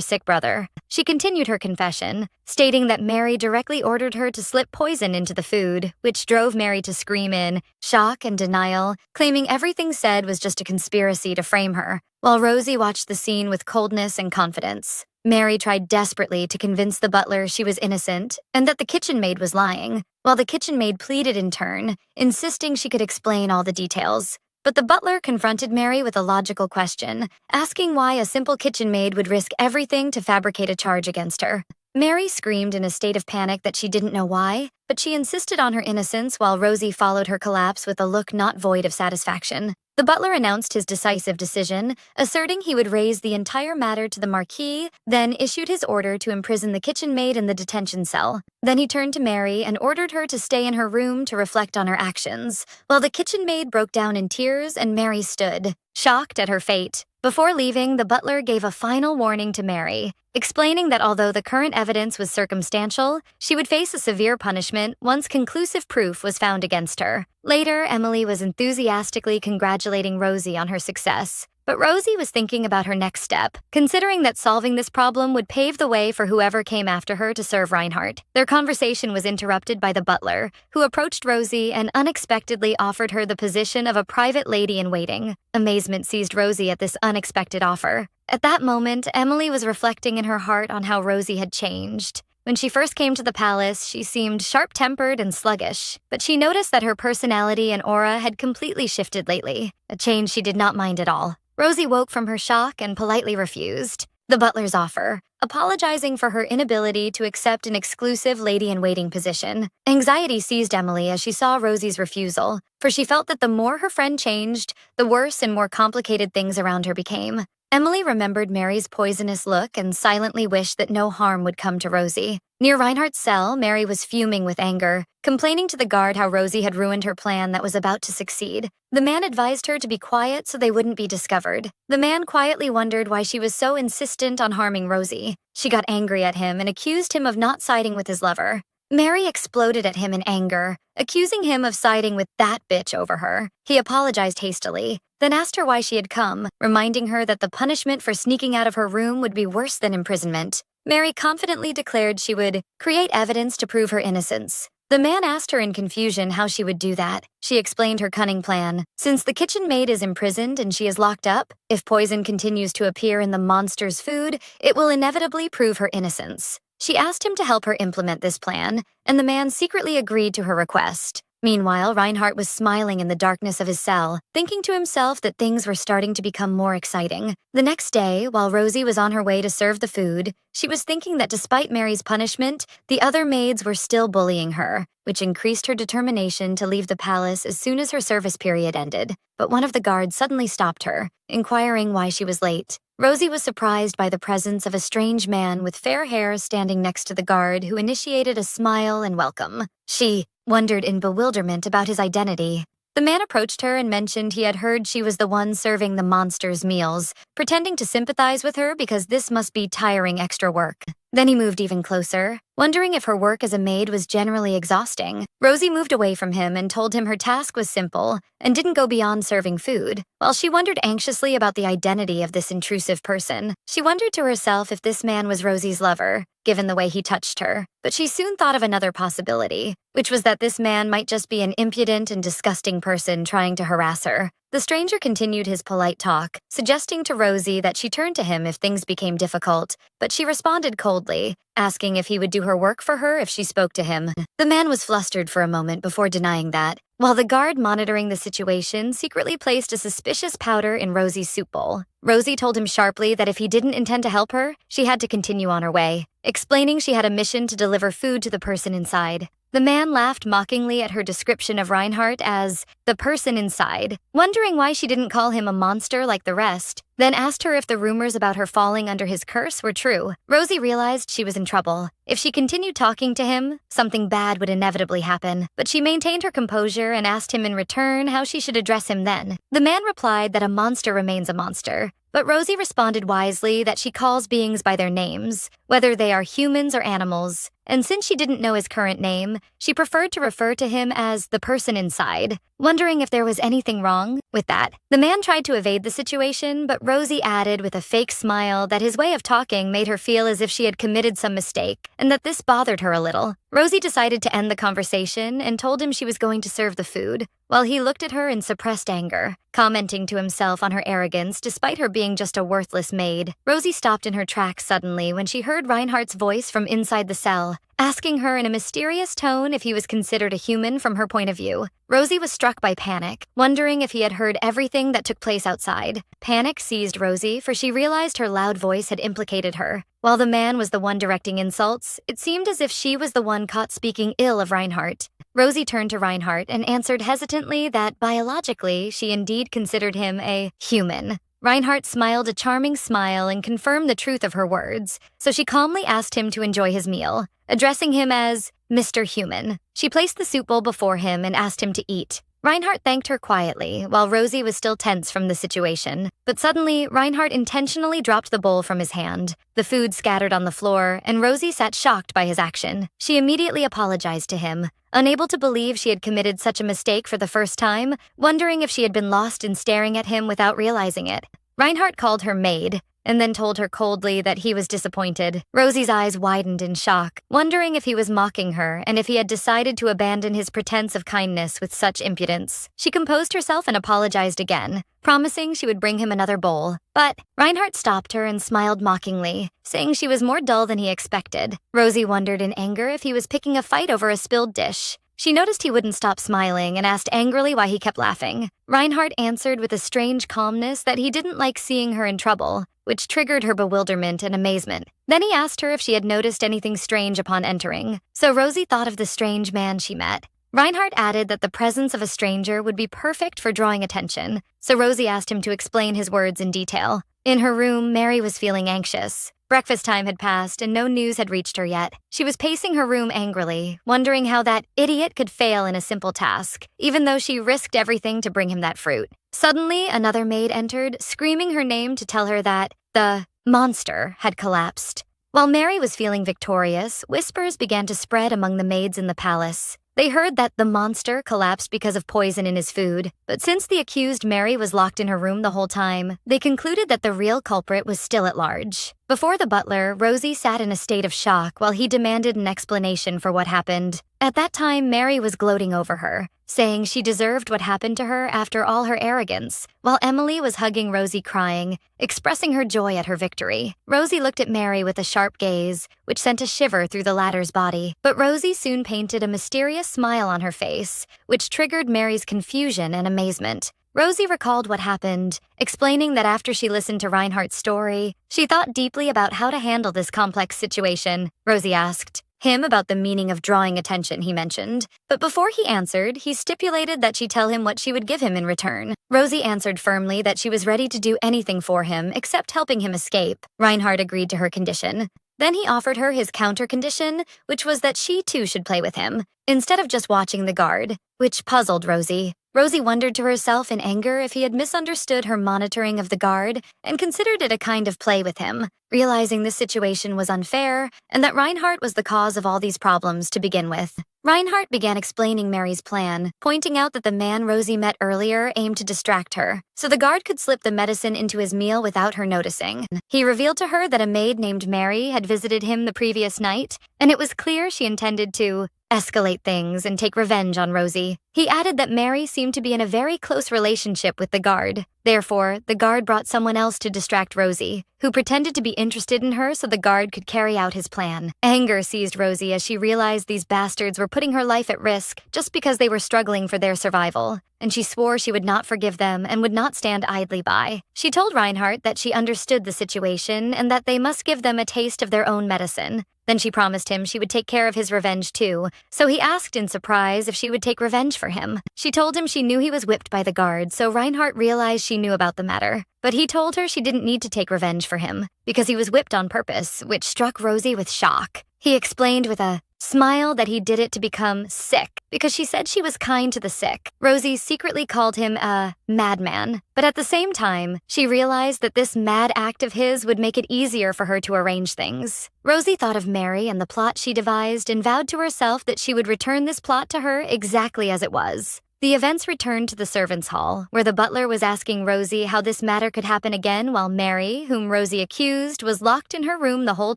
sick brother. She continued her confession, stating that Mary directly ordered her to slip poison into the food, which drove Mary to scream in shock and denial, claiming everything said was just a conspiracy to frame her, while Rosie watched the scene with coldness and confidence. Mary tried desperately to convince the butler she was innocent and that the kitchen maid was lying, while the kitchen maid pleaded in turn, insisting she could explain all the details. But the butler confronted Mary with a logical question, asking why a simple kitchen maid would risk everything to fabricate a charge against her. Mary screamed in a state of panic that she didn't know why, but but she insisted on her innocence while Rosie followed her collapse with a look not void of satisfaction. The butler announced his decisive decision, asserting he would raise the entire matter to the Marquis, then issued his order to imprison the kitchen maid in the detention cell. Then he turned to Mary and ordered her to stay in her room to reflect on her actions, while the kitchen maid broke down in tears and Mary stood, shocked at her fate. Before leaving, the butler gave a final warning to Mary, explaining that although the current evidence was circumstantial, she would face a severe punishment once conclusive proof was found against her. Later, Emily was enthusiastically congratulating Rosie on her success. But Rosie was thinking about her next step, considering that solving this problem would pave the way for whoever came after her to serve Reinhardt. Their conversation was interrupted by the butler, who approached Rosie and unexpectedly offered her the position of a private lady-in-waiting. Amazement seized Rosie at this unexpected offer. At that moment, Emily was reflecting in her heart on how Rosie had changed. When she first came to the palace, she seemed sharp-tempered and sluggish, but she noticed that her personality and aura had completely shifted lately, a change she did not mind at all. Rosie woke from her shock and politely refused the butler's offer, apologizing for her inability to accept an exclusive lady-in-waiting position. Anxiety seized Emily as she saw Rosie's refusal, for she felt that the more her friend changed, the worse and more complicated things around her became. Emily remembered Mary's poisonous look and silently wished that no harm would come to Rosie. Near Reinhardt's cell, Mary was fuming with anger, complaining to the guard how Rosie had ruined her plan that was about to succeed. The man advised her to be quiet so they wouldn't be discovered. The man quietly wondered why she was so insistent on harming Rosie. She got angry at him and accused him of not siding with his lover. Mary exploded at him in anger, accusing him of siding with that bitch over her. He apologized hastily, then asked her why she had come, reminding her that the punishment for sneaking out of her room would be worse than imprisonment. Mary confidently declared she would create evidence to prove her innocence. The man asked her in confusion how she would do that. She explained her cunning plan. Since the kitchen maid is imprisoned and she is locked up, if poison continues to appear in the monster's food, it will inevitably prove her innocence. She asked him to help her implement this plan, and the man secretly agreed to her request. Meanwhile, Reinhardt was smiling in the darkness of his cell, thinking to himself that things were starting to become more exciting. The next day, while Rosie was on her way to serve the food, she was thinking that despite Mary's punishment, the other maids were still bullying her, which increased her determination to leave the palace as soon as her service period ended. But one of the guards suddenly stopped her, inquiring why she was late. Rosie was surprised by the presence of a strange man with fair hair standing next to the guard who initiated a smile and welcome. She wondered in bewilderment about his identity. The man approached her and mentioned he had heard she was the one serving the monster's meals, pretending to sympathize with her because this must be tiring extra work. Then he moved even closer, wondering if her work as a maid was generally exhausting. Rosie moved away from him and told him her task was simple and didn't go beyond serving food. While she wondered anxiously about the identity of this intrusive person, she wondered to herself if this man was Rosie's lover, given the way he touched her. But she soon thought of another possibility, which was that this man might just be an impudent and disgusting person trying to harass her. The stranger continued his polite talk, suggesting to Rosie that she turn to him if things became difficult, but she responded coldly, asking if he would do her work for her if she spoke to him. The man was flustered for a moment before denying that, while the guard monitoring the situation secretly placed a suspicious powder in Rosie's soup bowl. Rosie told him sharply that if he didn't intend to help her, she had to continue on her way, explaining she had a mission to deliver food to the person inside. The man laughed mockingly at her description of Reinhardt as the person inside, wondering why she didn't call him a monster like the rest, then asked her if the rumors about her falling under his curse were true. Rosie realized she was in trouble. If she continued talking to him, something bad would inevitably happen, but she maintained her composure and asked him in return how she should address him then. The man replied that a monster remains a monster, but Rosie responded wisely that she calls beings by their names, whether they are humans or animals. And since she didn't know his current name, she preferred to refer to him as the person inside, wondering if there was anything wrong with that. The man tried to evade the situation, but Rosie added with a fake smile that his way of talking made her feel as if she had committed some mistake, and that this bothered her a little. Rosie decided to end the conversation and told him she was going to serve the food, while he looked at her in suppressed anger, commenting to himself on her arrogance despite her being just a worthless maid. Rosie stopped in her tracks suddenly when she heard Reinhardt's voice from inside the cell, asking her in a mysterious tone if he was considered a human from her point of view. Rosie was struck by panic, wondering if he had heard everything that took place outside. Panic seized Rosie, for she realized her loud voice had implicated her. While the man was the one directing insults, it seemed as if she was the one caught speaking ill of Reinhardt. Rosie turned to Reinhardt and answered hesitantly that biologically she indeed considered him a human. Reinhardt smiled a charming smile and confirmed the truth of her words, so she calmly asked him to enjoy his meal, addressing him as Mr. Human. She placed the soup bowl before him and asked him to eat. Reinhardt thanked her quietly, while Rosie was still tense from the situation. But suddenly, Reinhardt intentionally dropped the bowl from his hand. The food scattered on the floor, and Rosie sat shocked by his action. She immediately apologized to him, unable to believe she had committed such a mistake for the first time, wondering if she had been lost in staring at him without realizing it. Reinhardt called her maid, and then told her coldly that he was disappointed. Rosie's eyes widened in shock, wondering if he was mocking her and if he had decided to abandon his pretense of kindness with such impudence. She composed herself and apologized again, promising she would bring him another bowl. But Reinhardt stopped her and smiled mockingly, saying she was more dull than he expected. Rosie wondered in anger if he was picking a fight over a spilled dish. She noticed he wouldn't stop smiling and asked angrily why he kept laughing. Reinhardt answered with a strange calmness that he didn't like seeing her in trouble, which triggered her bewilderment and amazement. Then he asked her if she had noticed anything strange upon entering, so Rosie thought of the strange man she met. Reinhardt added that the presence of a stranger would be perfect for drawing attention, so Rosie asked him to explain his words in detail. In her room, Mary was feeling anxious. Breakfast time had passed and no news had reached her yet. She was pacing her room angrily, wondering how that idiot could fail in a simple task, even though she risked everything to bring him that fruit. Suddenly, another maid entered, screaming her name to tell her that the monster had collapsed. While Mary was feeling victorious, whispers began to spread among the maids in the palace. They heard that the monster collapsed because of poison in his food, but since the accused Mary was locked in her room the whole time, they concluded that the real culprit was still at large. Before the butler, Rosie sat in a state of shock while he demanded an explanation for what happened. At that time, Mary was gloating over her, saying she deserved what happened to her after all her arrogance, while Emily was hugging Rosie crying, expressing her joy at her victory. Rosie looked at Mary with a sharp gaze, which sent a shiver through the latter's body. But Rosie soon painted a mysterious smile on her face, which triggered Mary's confusion and amazement. Rosie recalled what happened, explaining that after she listened to Reinhardt's story, she thought deeply about how to handle this complex situation. Rosie asked him about the meaning of drawing attention, he mentioned. But before he answered, he stipulated that she tell him what she would give him in return. Rosie answered firmly that she was ready to do anything for him except helping him escape. Reinhardt agreed to her condition. Then he offered her his counter-condition, which was that she too should play with him, instead of just watching the guard, which puzzled Rosie. Rosie wondered to herself in anger if he had misunderstood her monitoring of the guard and considered it a kind of play with him, realizing this situation was unfair and that Reinhardt was the cause of all these problems to begin with. Reinhardt began explaining Mary's plan, pointing out that the man Rosie met earlier aimed to distract her, so the guard could slip the medicine into his meal without her noticing. He revealed to her that a maid named Mary had visited him the previous night, and it was clear she intended to escalate things and take revenge on Rosie. He added that Mary seemed to be in a very close relationship with the guard. Therefore, the guard brought someone else to distract Rosie, who pretended to be interested in her so the guard could carry out his plan. Anger seized Rosie as she realized these bastards were putting her life at risk just because they were struggling for their survival, and she swore she would not forgive them and would not stand idly by. She told Reinhardt that she understood the situation and that they must give them a taste of their own medicine. Then she promised him she would take care of his revenge too, so he asked in surprise if she would take revenge for him. She told him she knew he was whipped by the guard, so Reinhardt realized she knew about the matter. But he told her she didn't need to take revenge for him, because he was whipped on purpose, which struck Rosie with shock. He explained with a smile that he did it to become sick, because she said she was kind to the sick. Rosie secretly called him a madman, but at the same time, she realized that this mad act of his would make it easier for her to arrange things. Rosie thought of Mary and the plot she devised and vowed to herself that she would return this plot to her exactly as it was. The events returned to the servants' hall, where the butler was asking Rosie how this matter could happen again while Mary, whom Rosie accused, was locked in her room the whole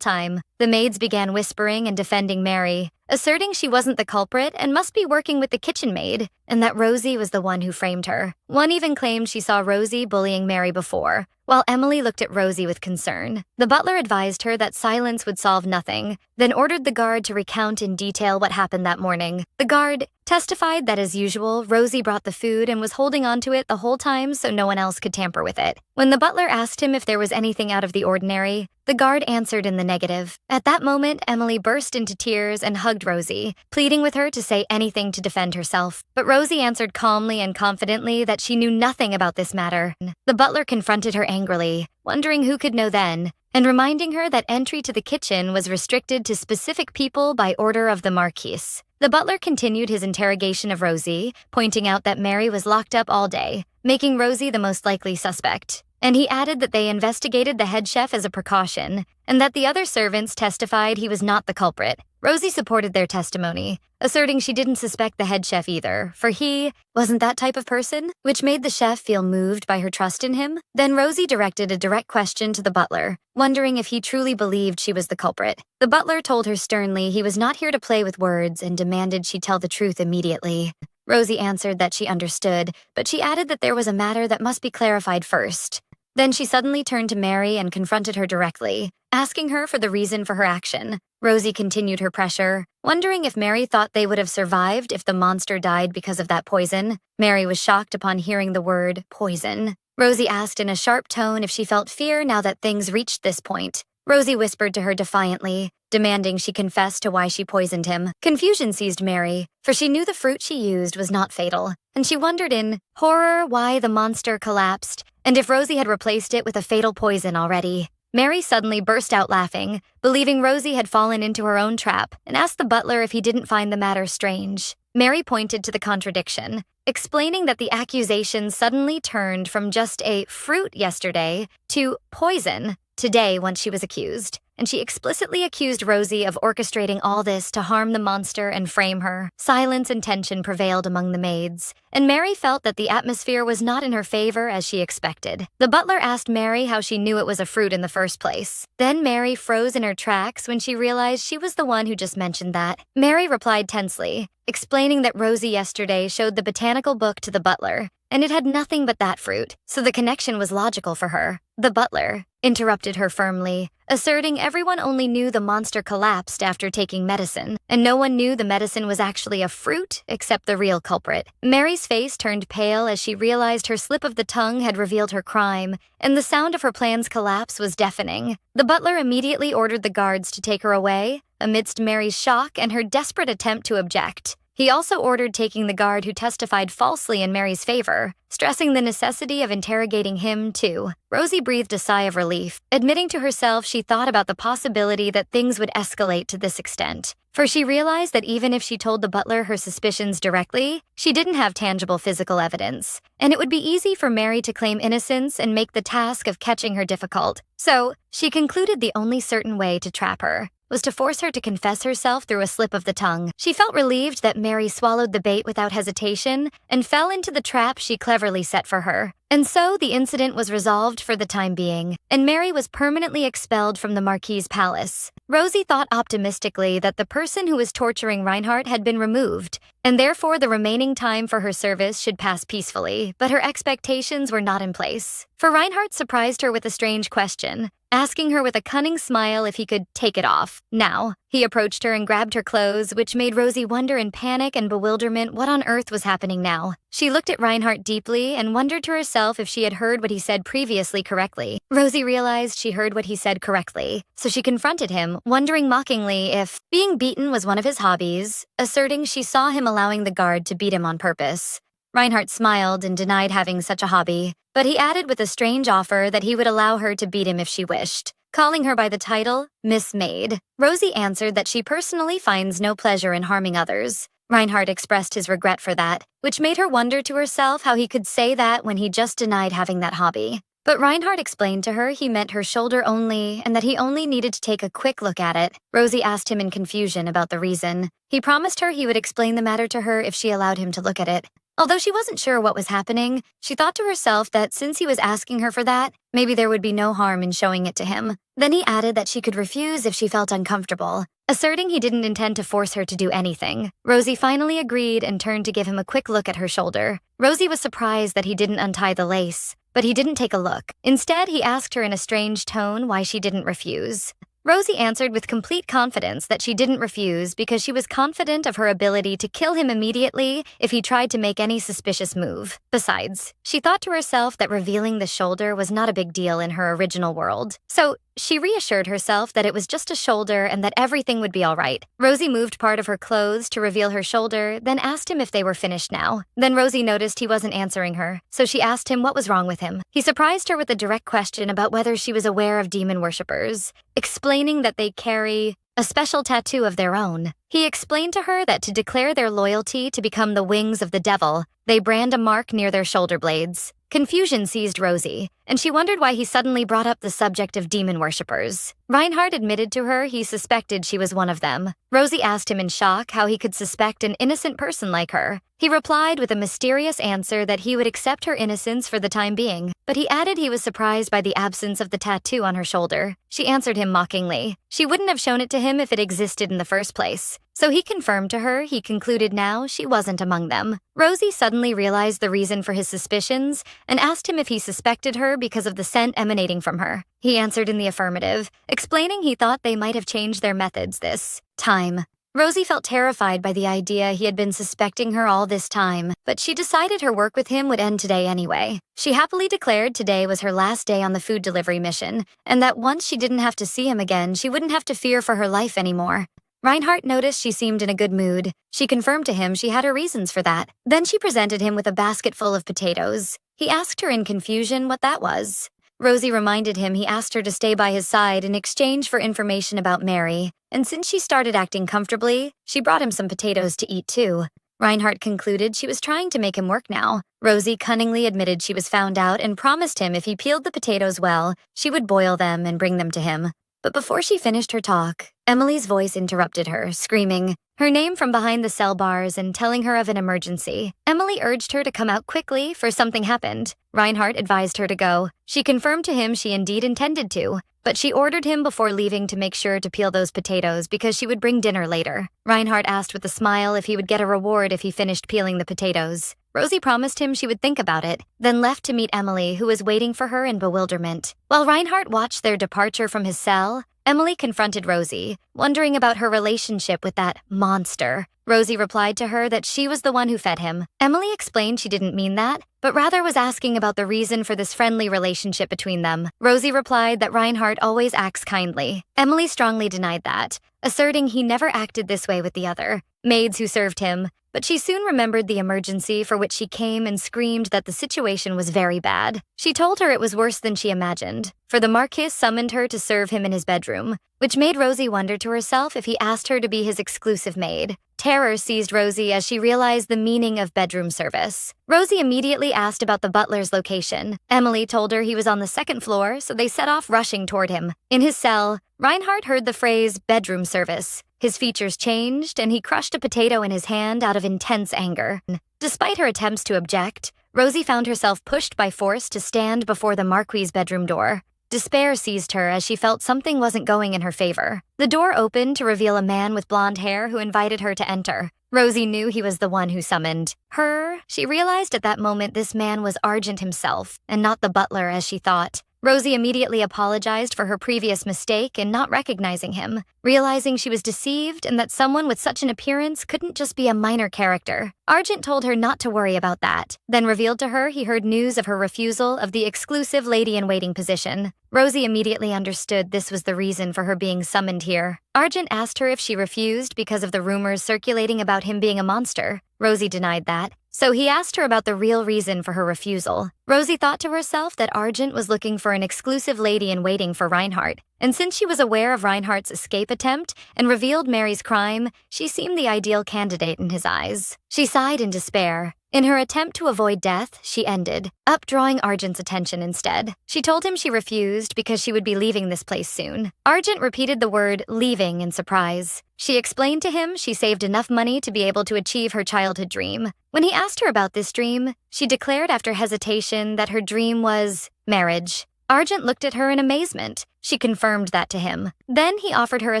time. The maids began whispering and defending Mary, asserting she wasn't the culprit and must be working with the kitchen maid. and that Rosie was the one who framed her. One even claimed she saw Rosie bullying Mary before, while Emily looked at Rosie with concern. The butler advised her that silence would solve nothing, then ordered the guard to recount in detail what happened that morning. The guard testified that, as usual, Rosie brought the food and was holding onto it the whole time so no one else could tamper with it. When the butler asked him if there was anything out of the ordinary, the guard answered in the negative. At that moment, Emily burst into tears and hugged Rosie, pleading with her to say anything to defend herself. But Rosie answered calmly and confidently that she knew nothing about this matter. The butler confronted her angrily, wondering who could know then, and reminding her that entry to the kitchen was restricted to specific people by order of the Marquise. The butler continued his interrogation of Rosie, pointing out that Mary was locked up all day, making Rosie the most likely suspect. And he added that they investigated the head chef as a precaution, and that the other servants testified he was not the culprit. Rosie supported their testimony, asserting she didn't suspect the head chef either, for he wasn't that type of person, which made the chef feel moved by her trust in him. Then Rosie directed a direct question to the butler, wondering if he truly believed she was the culprit. The butler told her sternly he was not here to play with words and demanded she tell the truth immediately. Rosie answered that she understood, but she added that there was a matter that must be clarified first. Then she suddenly turned to Mary and confronted her directly, asking her for the reason for her action. Rosie continued her pressure, wondering if Mary thought they would have survived if the monster died because of that poison. Mary was shocked upon hearing the word poison. Rosie asked in a sharp tone if she felt fear now that things reached this point. Rosie whispered to her defiantly, demanding she confess to why she poisoned him. Confusion seized Mary, for she knew the fruit she used was not fatal, and she wondered in horror why the monster collapsed, and if Rosie had replaced it with a fatal poison already. Mary suddenly burst out laughing, believing Rosie had fallen into her own trap, and asked the butler if he didn't find the matter strange. Mary pointed to the contradiction, explaining that the accusation suddenly turned from just a fruit yesterday to poison today once she was accused, and she explicitly accused Rosie of orchestrating all this to harm the monster and frame her. Silence and tension prevailed among the maids, and Mary felt that the atmosphere was not in her favor as she expected. The butler asked Mary how she knew it was a fruit in the first place. Then Mary froze in her tracks when she realized she was the one who just mentioned that. Mary replied tensely, explaining that Rosie yesterday showed the botanical book to the butler, and it had nothing but that fruit, so the connection was logical for her. The butler interrupted her firmly, asserting everyone only knew the monster collapsed after taking medicine, and no one knew the medicine was actually a fruit except the real culprit. Mary's face turned pale as she realized her slip of the tongue had revealed her crime, and the sound of her plan's collapse was deafening. The butler immediately ordered the guards to take her away, amidst Mary's shock and her desperate attempt to object. He also ordered taking the guard who testified falsely in Mary's favor, stressing the necessity of interrogating him, too. Rosie breathed a sigh of relief, admitting to herself she thought about the possibility that things would escalate to this extent. For she realized that even if she told the butler her suspicions directly, she didn't have tangible physical evidence, and it would be easy for Mary to claim innocence and make the task of catching her difficult. So, she concluded the only certain way to trap her was to force her to confess herself through a slip of the tongue. She felt relieved that Mary swallowed the bait without hesitation and fell into the trap she cleverly set for her. And so the incident was resolved for the time being, and Mary was permanently expelled from the Marquis' palace. Rosie thought optimistically that the person who was torturing Reinhardt had been removed, and therefore the remaining time for her service should pass peacefully, but her expectations were not in place. For Reinhardt surprised her with a strange question, asking her with a cunning smile if he could take it off. Now, he approached her and grabbed her clothes, which made Rosie wonder in panic and bewilderment what on earth was happening now. She looked at Reinhardt deeply and wondered to herself if she had heard what he said previously correctly. Rosie realized she heard what he said correctly, so she confronted him, wondering mockingly if being beaten was one of his hobbies, asserting she saw him allowing the guard to beat him on purpose. Reinhardt smiled and denied having such a hobby, but he added with a strange offer that he would allow her to beat him if she wished, calling her by the title Miss Maid. Rosie answered that she personally finds no pleasure in harming others. Reinhardt expressed his regret for that, which made her wonder to herself how he could say that when he just denied having that hobby. But Reinhardt explained to her he meant her shoulder only and that he only needed to take a quick look at it. Rosie asked him in confusion about the reason. He promised her he would explain the matter to her if she allowed him to look at it. Although she wasn't sure what was happening, she thought to herself that since he was asking her for that, maybe there would be no harm in showing it to him. Then he added that she could refuse if she felt uncomfortable, asserting he didn't intend to force her to do anything. Rosie finally agreed and turned to give him a quick look at her shoulder. Rosie was surprised that he didn't untie the lace, but he didn't take a look. Instead, he asked her in a strange tone why she didn't refuse. Rosie answered with complete confidence that she didn't refuse because she was confident of her ability to kill him immediately if he tried to make any suspicious move. Besides, she thought to herself that revealing the shoulder was not a big deal in her original world. So, she reassured herself that it was just a shoulder and that everything would be all right. Rosie moved part of her clothes to reveal her shoulder, then asked him if they were finished now. Then Rosie noticed he wasn't answering her, so she asked him what was wrong with him. He surprised her with a direct question about whether she was aware of demon worshippers, explaining that they carry a special tattoo of their own. He explained to her that to declare their loyalty to become the wings of the devil, they brand a mark near their shoulder blades. Confusion seized Rosie, and she wondered why he suddenly brought up the subject of demon worshippers. Reinhardt admitted to her he suspected she was one of them. Rosie asked him in shock how he could suspect an innocent person like her. He replied with a mysterious answer that he would accept her innocence for the time being, but he added he was surprised by the absence of the tattoo on her shoulder. She answered him mockingly. She wouldn't have shown it to him if it existed in the first place. So he confirmed to her he concluded now she wasn't among them. Rosie suddenly realized the reason for his suspicions and asked him if he suspected her because of the scent emanating from her. He answered in the affirmative, explaining he thought they might have changed their methods this time. Rosie felt terrified by the idea he had been suspecting her all this time, but she decided her work with him would end today anyway. She happily declared today was her last day on the food delivery mission, and that once she didn't have to see him again, she wouldn't have to fear for her life anymore. Reinhardt noticed she seemed in a good mood. She confirmed to him she had her reasons for that. Then she presented him with a basket full of potatoes. He asked her in confusion what that was. Rosie reminded him he asked her to stay by his side in exchange for information about Mary, and since she started acting comfortably, she brought him some potatoes to eat too. Reinhardt concluded she was trying to make him work now. Rosie cunningly admitted she was found out and promised him if he peeled the potatoes well, she would boil them and bring them to him. But before she finished her talk, Emily's voice interrupted her, screaming her name from behind the cell bars and telling her of an emergency. Emily urged her to come out quickly, for something happened. Reinhardt advised her to go. She confirmed to him she indeed intended to, but she ordered him before leaving to make sure to peel those potatoes because she would bring dinner later. Reinhardt asked with a smile if he would get a reward if he finished peeling the potatoes. Rosie promised him she would think about it, then left to meet Emily, who was waiting for her in bewilderment. While Reinhardt watched their departure from his cell, Emily confronted Rosie, wondering about her relationship with that monster. Rosie replied to her that she was the one who fed him. Emily explained she didn't mean that, but rather was asking about the reason for this friendly relationship between them. Rosie replied that Reinhardt always acts kindly. Emily strongly denied that, asserting he never acted this way with the other maids who served him, but she soon remembered the emergency for which she came and screamed that the situation was very bad. She told her it was worse than she imagined, for the Marquis summoned her to serve him in his bedroom, which made Rosie wonder to herself if he asked her to be his exclusive maid. Terror seized Rosie as she realized the meaning of bedroom service. Rosie immediately asked about the butler's location. Emily told her he was on the second floor, so they set off rushing toward him. In his cell, Reinhardt heard the phrase bedroom service. His features changed, and he crushed a potato in his hand out of intense anger. Despite her attempts to object, Rosie found herself pushed by force to stand before the Marquis' bedroom door. Despair seized her as she felt something wasn't going in her favor. The door opened to reveal a man with blonde hair who invited her to enter. Rosie knew he was the one who summoned her. She realized at that moment this man was Argent himself, and not the butler as she thought. Rosie immediately apologized for her previous mistake in not recognizing him, realizing she was deceived and that someone with such an appearance couldn't just be a minor character. Argent told her not to worry about that, then revealed to her he heard news of her refusal of the exclusive lady-in-waiting position. Rosie immediately understood this was the reason for her being summoned here. Argent asked her if she refused because of the rumors circulating about him being a monster. Rosie denied that, so he asked her about the real reason for her refusal. Rosie thought to herself that Argent was looking for an exclusive lady-in-waiting for Reinhardt, and since she was aware of Reinhardt's escape attempt and revealed Mary's crime, she seemed the ideal candidate in his eyes. She sighed in despair. In her attempt to avoid death, she ended up drawing Argent's attention instead. She told him she refused because she would be leaving this place soon. Argent repeated the word leaving in surprise. She explained to him she saved enough money to be able to achieve her childhood dream. When he asked her about this dream, she declared after hesitation that her dream was marriage. Argent looked at her in amazement. She confirmed that to him. Then he offered her a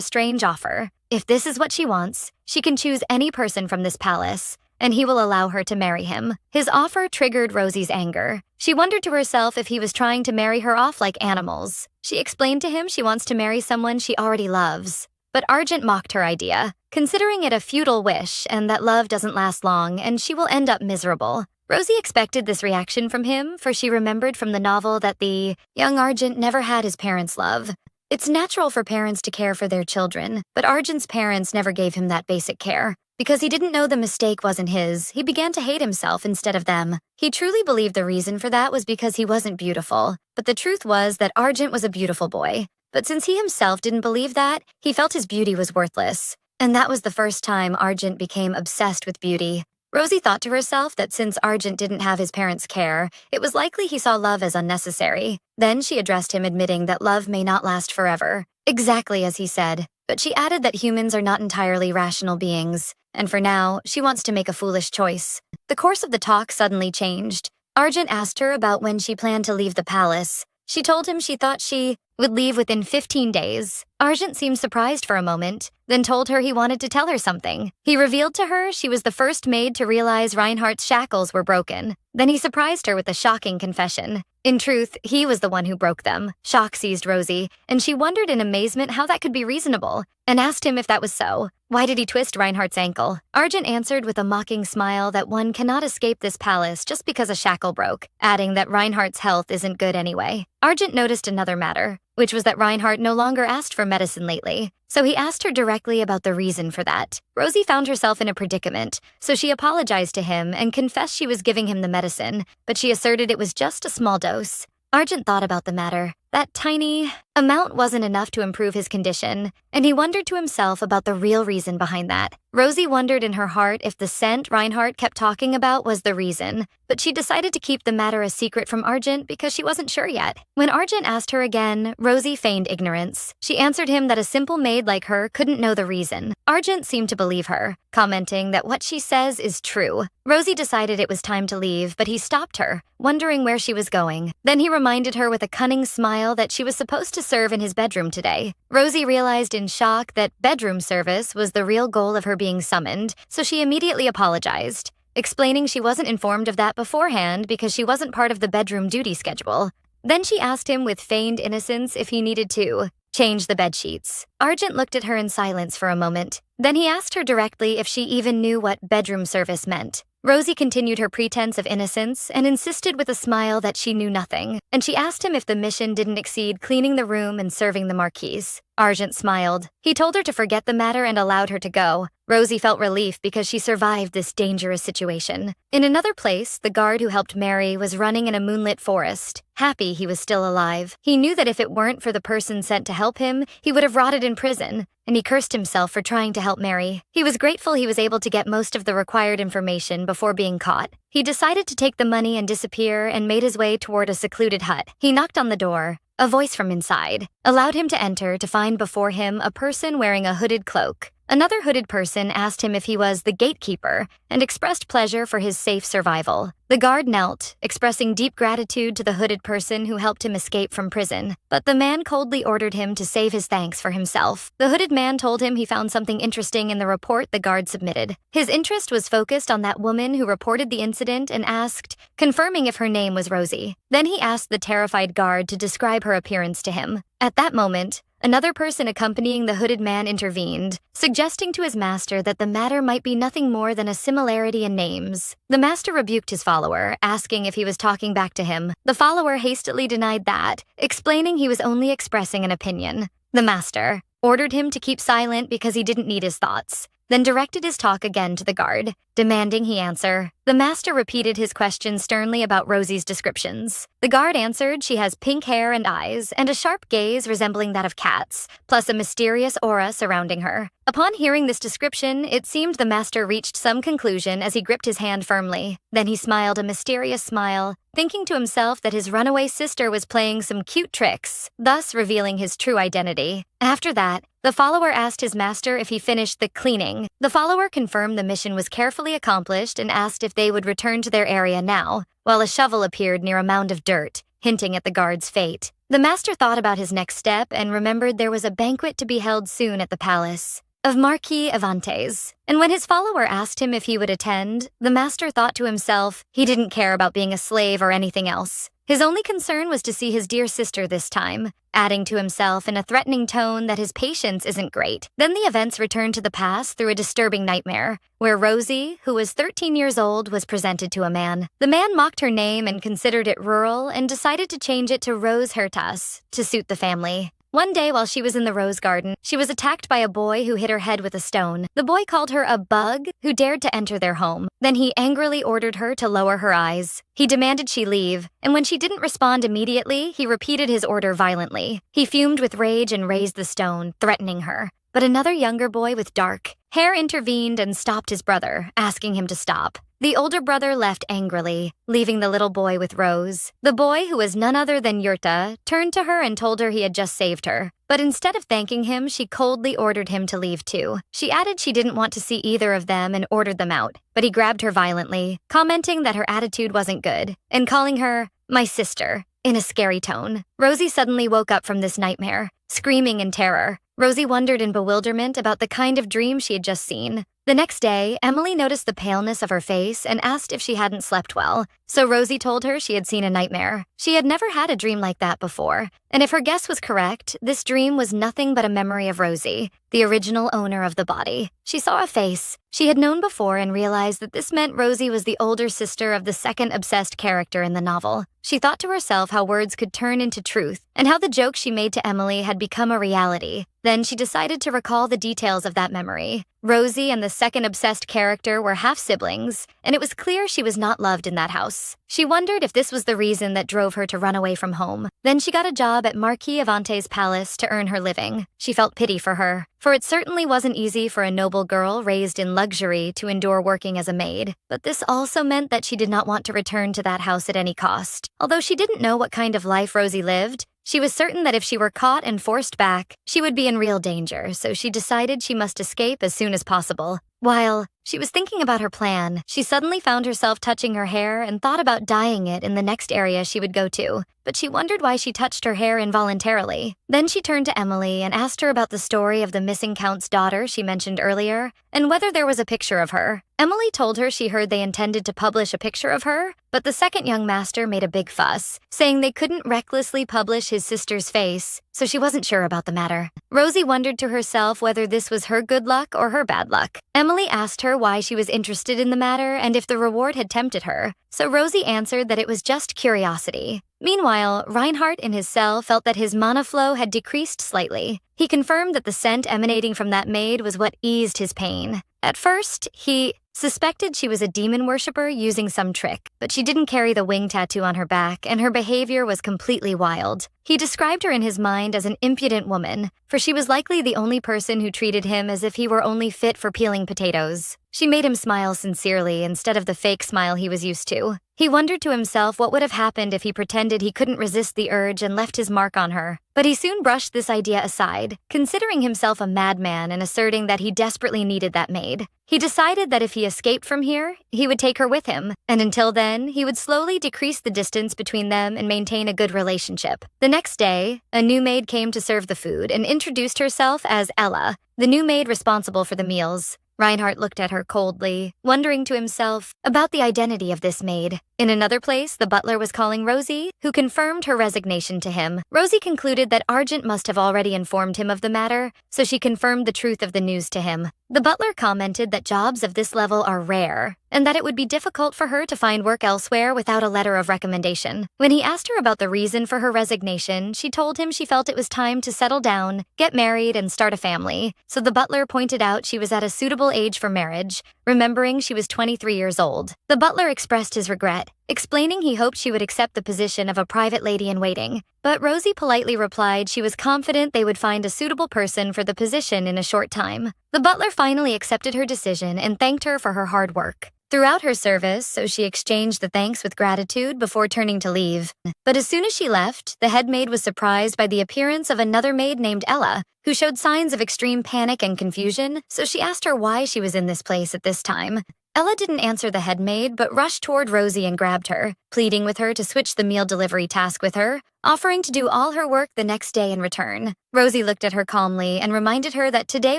strange offer. If this is what she wants, she can choose any person from this palace, and he will allow her to marry him. His offer triggered Rosie's anger. She wondered to herself if he was trying to marry her off like animals. She explained to him she wants to marry someone she already loves. But Argent mocked her idea, considering it a futile wish and that love doesn't last long and she will end up miserable. Rosie expected this reaction from him, for she remembered from the novel that the young Argent never had his parents' love. It's natural for parents to care for their children, but Argent's parents never gave him that basic care. Because he didn't know the mistake wasn't his, he began to hate himself instead of them. He truly believed the reason for that was because he wasn't beautiful, but the truth was that Argent was a beautiful boy. But since he himself didn't believe that, he felt his beauty was worthless. And that was the first time Argent became obsessed with beauty. Rosie thought to herself that since Argent didn't have his parents' care, it was likely he saw love as unnecessary. Then she addressed him, admitting that love may not last forever. Exactly as he said. But she added that humans are not entirely rational beings, and for now, she wants to make a foolish choice. The course of the talk suddenly changed. Argent asked her about when she planned to leave the palace. She told him she thought she would leave within 15 days. Argent seemed surprised for a moment, then told her he wanted to tell her something. He revealed to her she was the first maid to realize Reinhardt's shackles were broken. Then he surprised her with a shocking confession. In truth, he was the one who broke them. Shock seized Rosie, and she wondered in amazement how that could be reasonable, and asked him if that was so. Why did he twist Reinhardt's ankle? Argent answered with a mocking smile that one cannot escape this palace just because a shackle broke, adding that Reinhardt's health isn't good anyway. Argent noticed another matter, which was that Reinhardt no longer asked for medicine lately, so he asked her directly about the reason for that. Rosie found herself in a predicament, so she apologized to him and confessed she was giving him the medicine, but she asserted it was just a small dose. Argent thought about the matter. That tiny amount wasn't enough to improve his condition, and he wondered to himself about the real reason behind that. Rosie wondered in her heart if the scent Reinhardt kept talking about was the reason, but she decided to keep the matter a secret from Argent because she wasn't sure yet. When Argent asked her again, Rosie feigned ignorance. She answered him that a simple maid like her couldn't know the reason. Argent seemed to believe her, commenting that what she says is true. Rosie decided it was time to leave, but he stopped her, wondering where she was going. Then he reminded her with a cunning smile that she was supposed to serve in his bedroom today. Rosie realized in shock that bedroom service was the real goal of her being summoned, so she immediately apologized, explaining she wasn't informed of that beforehand because she wasn't part of the bedroom duty schedule. Then she asked him with feigned innocence if he needed to change the bedsheets. Argent looked at her in silence for a moment. Then he asked her directly if she even knew what bedroom service meant. Rosie continued her pretense of innocence and insisted with a smile that she knew nothing, and she asked him if the mission didn't exceed cleaning the room and serving the marquise. Argent smiled. He told her to forget the matter and allowed her to go. Rosie felt relief because she survived this dangerous situation. In another place, the guard who helped Mary was running in a moonlit forest. Happy he was still alive. He knew that if it weren't for the person sent to help him, he would have rotted in prison, and he cursed himself for trying to help Mary. He was grateful he was able to get most of the required information before being caught. He decided to take the money and disappear and made his way toward a secluded hut. He knocked on the door. A voice from inside allowed him to enter to find before him a person wearing a hooded cloak. Another hooded person asked him if he was the gatekeeper and expressed pleasure for his safe survival. The guard knelt, expressing deep gratitude to the hooded person who helped him escape from prison, but the man coldly ordered him to save his thanks for himself. The hooded man told him he found something interesting in the report the guard submitted. His interest was focused on that woman who reported the incident and asked, confirming if her name was Rosie. Then he asked the terrified guard to describe her appearance to him. At that moment, another person accompanying the hooded man intervened, suggesting to his master that the matter might be nothing more than a similarity in names. The master rebuked his follower, asking if he was talking back to him. The follower hastily denied that, explaining he was only expressing an opinion. The master ordered him to keep silent because he didn't need his thoughts, then directed his talk again to the guard. demanding he answer. The master repeated his question sternly about Rosie's descriptions. The guard answered she has pink hair and eyes, and a sharp gaze resembling that of cats, plus a mysterious aura surrounding her. Upon hearing this description, it seemed the master reached some conclusion as he gripped his hand firmly. Then he smiled a mysterious smile, thinking to himself that his runaway sister was playing some cute tricks, thus revealing his true identity. After that, the follower asked his master if he finished the cleaning. The follower confirmed the mission was carefully accomplished and asked if they would return to their area now, while a shovel appeared near a mound of dirt, hinting at the guard's fate. The master thought about his next step and remembered there was a banquet to be held soon at the palace of Marquis Avantes. And when his follower asked him if he would attend, the master thought to himself he didn't care about being a slave or anything else. His only concern was to see his dear sister this time, adding to himself in a threatening tone that his patience isn't great. Then the events returned to the past through a disturbing nightmare, where Rosie, who was 13 years old, was presented to a man. The man mocked her name and considered it rural and decided to change it to Rose Hertas to suit the family. One day while she was in the rose garden, she was attacked by a boy who hit her head with a stone. The boy called her a bug who dared to enter their home. Then he angrily ordered her to lower her eyes. He demanded she leave, and when she didn't respond immediately, he repeated his order violently. He fumed with rage and raised the stone, threatening her. But another younger boy with dark hair intervened and stopped his brother, asking him to stop. The older brother left angrily, leaving the little boy with Rose. The boy, who was none other than Yurta, turned to her and told her he had just saved her. But instead of thanking him, she coldly ordered him to leave too. She added she didn't want to see either of them and ordered them out, but he grabbed her violently, commenting that her attitude wasn't good, and calling her, "my sister," in a scary tone. Rosie suddenly woke up from this nightmare, screaming in terror. Rosie wondered in bewilderment about the kind of dream she had just seen. The next day, Emily noticed the paleness of her face and asked if she hadn't slept well, so Rosie told her she had seen a nightmare. She had never had a dream like that before, and if her guess was correct, this dream was nothing but a memory of Rosie, the original owner of the body. She saw a face she had known before and realized that this meant Rosie was the older sister of the second obsessed character in the novel. She thought to herself how words could turn into truth, and how the joke she made to Emily had become a reality. Then she decided to recall the details of that memory. Rosie and the second obsessed character were half-siblings, and it was clear she was not loved in that house. She wondered if this was the reason that drove her to run away from home. Then she got a job at Marquis Avantes' palace to earn her living. She felt pity for her, for it certainly wasn't easy for a noble girl raised in luxury to endure working as a maid. But this also meant that she did not want to return to that house at any cost. Although she didn't know what kind of life Rosie lived, she was certain that if she were caught and forced back, she would be in real danger, so she decided she must escape as soon as possible. While she was thinking about her plan, she suddenly found herself touching her hair and thought about dyeing it in the next area she would go to, but she wondered why she touched her hair involuntarily. Then she turned to Emily and asked her about the story of the missing count's daughter she mentioned earlier, and whether there was a picture of her. Emily told her she heard they intended to publish a picture of her, but the second young master made a big fuss, saying they couldn't recklessly publish his sister's face, so she wasn't sure about the matter. Rosie wondered to herself whether this was her good luck or her bad luck. Emily asked her why she was interested in the matter and if the reward had tempted her, so Rosie answered that it was just curiosity. Meanwhile, Reinhardt in his cell felt that his mana flow had decreased slightly. He confirmed that the scent emanating from that maid was what eased his pain. At first, he suspected she was a demon worshipper using some trick, but she didn't carry the wing tattoo on her back, and her behavior was completely wild. He described her in his mind as an impudent woman, for she was likely the only person who treated him as if he were only fit for peeling potatoes. She made him smile sincerely instead of the fake smile he was used to. He wondered to himself what would have happened if he pretended he couldn't resist the urge and left his mark on her. But he soon brushed this idea aside, considering himself a madman and asserting that he desperately needed that maid. He decided that if he escaped from here, he would take her with him, and until then, he would slowly decrease the distance between them and maintain a good relationship. The next day, a new maid came to serve the food and introduced herself as Ella, the new maid responsible for the meals. Reinhardt looked at her coldly, wondering to himself about the identity of this maid. In another place, the butler was calling Rosie, who confirmed her resignation to him. Rosie concluded that Argent must have already informed him of the matter, so she confirmed the truth of the news to him. The butler commented that jobs of this level are rare, and that it would be difficult for her to find work elsewhere without a letter of recommendation. When he asked her about the reason for her resignation, she told him she felt it was time to settle down, get married, and start a family. So the butler pointed out she was at a suitable age for marriage. remembering she was 23 years old. The butler expressed his regret, explaining he hoped she would accept the position of a private lady-in-waiting. But Rosie politely replied she was confident they would find a suitable person for the position in a short time. The butler finally accepted her decision and thanked her for her hard work throughout her service, so she exchanged the thanks with gratitude before turning to leave. But as soon as she left, the head maid was surprised by the appearance of another maid named Ella, who showed signs of extreme panic and confusion, so she asked her why she was in this place at this time. Ella didn't answer the head maid, but rushed toward Rosie and grabbed her, pleading with her to switch the meal delivery task with her, offering to do all her work the next day in return. Rosie looked at her calmly and reminded her that today